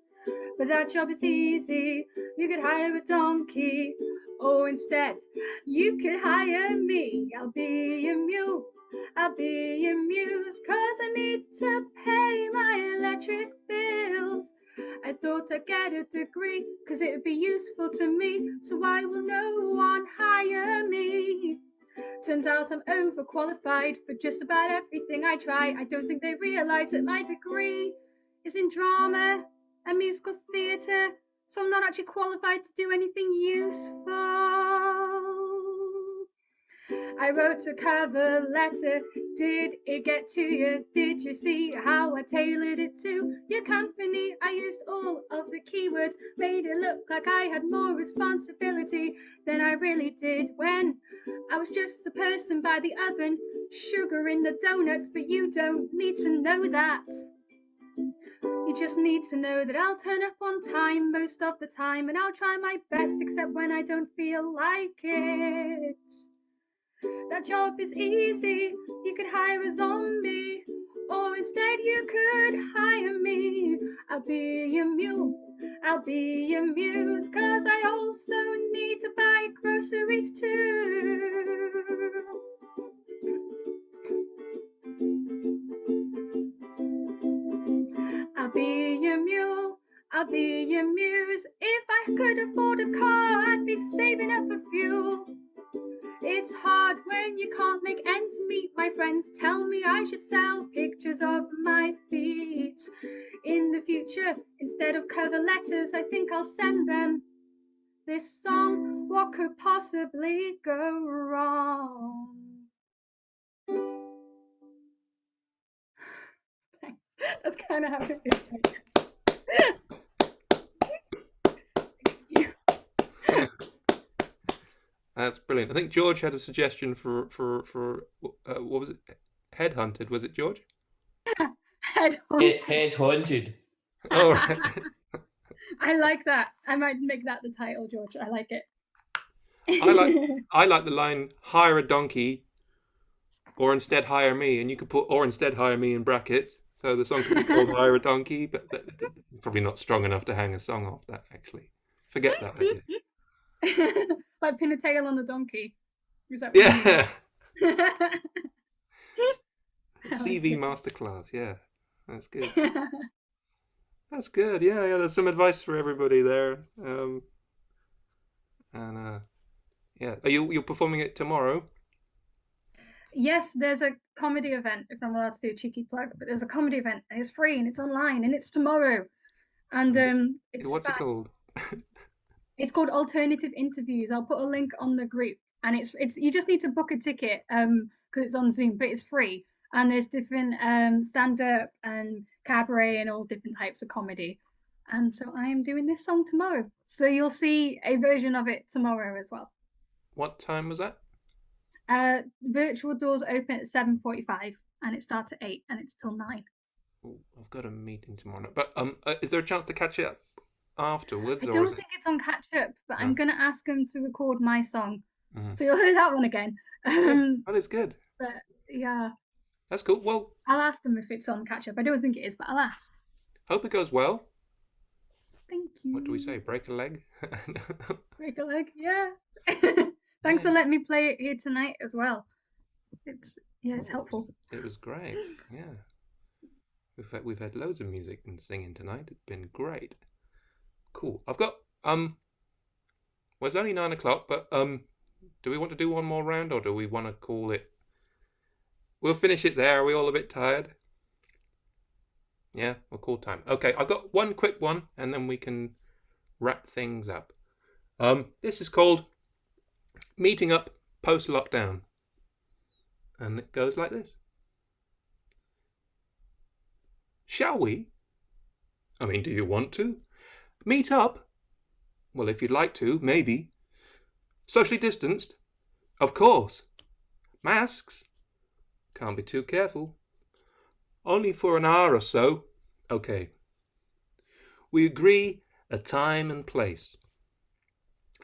But that job is easy, you could hire a donkey. Or instead, you could hire me. I'll be your mule, I'll be your muse. 'Cause I need to pay my electric bills. I thought I'd get a degree, 'cause it would be useful to me. So why will no one hire me? Turns out I'm overqualified for just about everything I try. I don't think they realise that my degree is in drama and musical theatre, so I'm not actually qualified to do anything useful. I wrote a cover letter, did it get to you? Did you see how I tailored it to your company? I used all of the keywords, made it look like I had more responsibility than I really did when I was just a person by the oven, sugar in the donuts. But you don't need to know that. You just need to know that I'll turn up on time most of the time, and I'll try my best except when I don't feel like it. That job is easy, you could hire a zombie, or instead you could hire me. I'll be your mule, I'll be your muse, 'cause I also need to buy groceries too. I'll be your mule, I'll be your muse. If I could afford a car, I'd be saving up for fuel. It's hard when you can't make ends meet. My friends tell me I should sell pictures of my feet. In the future, instead of cover letters, I think I'll send them this song. What could possibly go wrong? Thanks. That's kind of how it is. That's brilliant. I think George had a suggestion for what was it? Headhunted, was it, George? Head haunted. Oh, right. I like that. I might make that the title, George. I like it. I like the line "hire a donkey," or instead hire me, and you could put "or instead hire me" in brackets. So the song could be called "Hire a Donkey," but probably not strong enough to hang a song off that. Actually, forget that idea. Like pin a tail on the donkey. Is that what Yeah. you mean? CV masterclass. Yeah, that's good. That's good. Yeah, yeah. There's some advice for everybody there. Yeah. Are you're performing it tomorrow? Yes, there's a comedy event, if I'm allowed to do a cheeky plug, but there's a comedy event and it's free and it's online and it's tomorrow. And What's it called? It's called Alternative Interviews. I'll put a link on the group, and it's you just need to book a ticket because it's on Zoom, but it's free. And there's different stand-up and cabaret and all different types of comedy. And so I am doing this song tomorrow. So you'll see a version of it tomorrow as well. What time was that? Virtual doors open at 7:45 and it starts at 8 and it's till 9. Ooh, I've got a meeting tomorrow. But is there a chance to catch it up afterwards? I Or don't is it? think it's on catch up, but No. I'm gonna ask him to record my song, Mhm. so you'll hear that one again. Good. That is good. But yeah, That's cool. Well, I'll ask him if it's on catch up. I don't think it is, but I'll ask. hope it goes well. Thank you. What do we say? Break a leg? Break a leg, yeah. Thanks for letting me play it here tonight as well. It's helpful. It was great. Yeah. We've had loads of music and singing tonight. It's been great. Cool. I've got well, it's only 9 o'clock, but do we want to do one more round, or do we want to call it? We'll finish it there. Are we all a bit tired? Yeah, we'll call time. Okay, I've got one quick one, and then we can wrap things up. This is called Meeting Up Post Lockdown, and it goes like this. Shall we? I mean, do you want to? Meet up? Well, if you'd like to, maybe. Socially distanced? Of course. Masks? Can't be too careful. Only for an hour or so. Okay. We agree a time and place.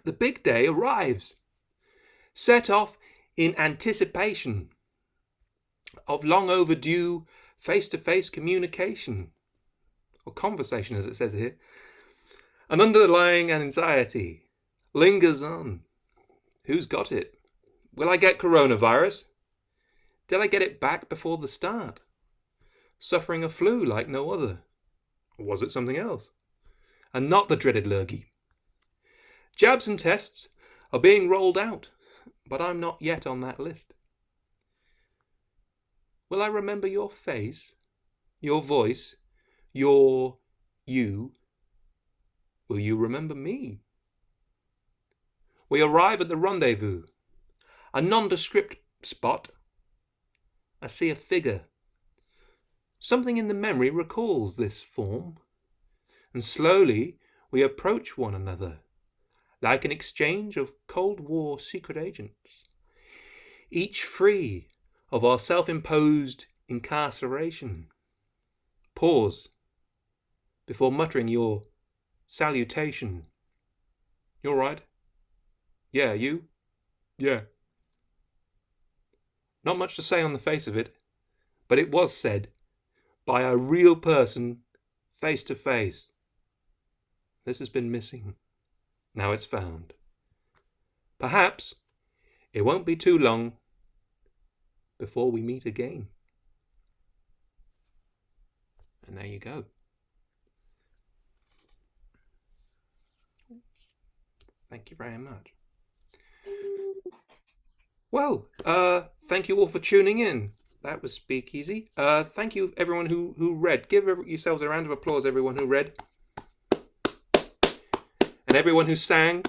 The big day arrives. Set off in anticipation of long overdue face-to-face communication, or conversation as it says here. An underlying anxiety lingers on. Who's got it? Will I get coronavirus? Did I get it back before the start? Suffering a flu like no other? Or was it something else? And not the dreaded lurgy. Jabs and tests are being rolled out, but I'm not yet on that list. Will I remember your face, your voice, you? Will you remember me? We arrive at the rendezvous, a nondescript spot. I see a figure. Something in the memory recalls this form, and slowly we approach one another, like an exchange of Cold War secret agents, each free of our self-imposed incarceration. Pause before muttering your salutation. You all right? Yeah, you? Yeah. Not much to say on the face of it, but it was said by a real person, face to face. This has been missing. Now it's found. Perhaps it won't be too long before we meet again. And there you go. Thank you very much. Well, thank you all for tuning in. That was SpeakEasy. Thank you everyone who read. Give yourselves a round of applause, everyone who read. And everyone who sang.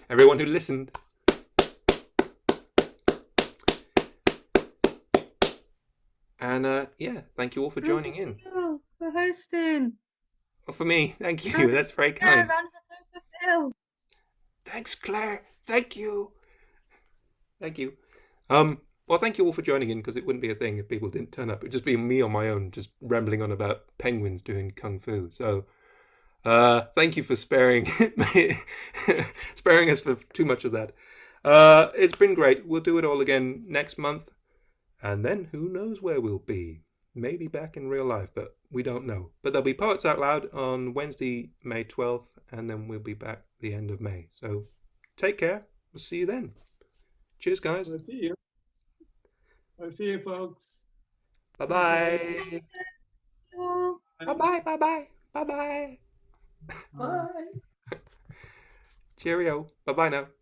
Everyone who listened. And yeah, thank you all for joining in. Phil, for hosting. Well, for me, thank you. That's very kind. Round of applause for Phil. Thanks, Claire. Thank you. Thank you. Well, thank you all for joining in, because it wouldn't be a thing if people didn't turn up. It'd just be me on my own, just rambling on about penguins doing kung fu. So, thank you for sparing sparing us for too much of that. It's been great. We'll do it all again next month, and then who knows where we'll be? Maybe back in real life, but we don't know. But there'll be Poets Out Loud on Wednesday, May 12th, and then we'll be back the end of May. So, take care. We'll see you then. Cheers, guys. I'll see you. I'll see you, folks. Bye-bye. Phil. Bye-bye. Bye-bye. Bye-bye. Bye. Cheerio. Bye-bye now.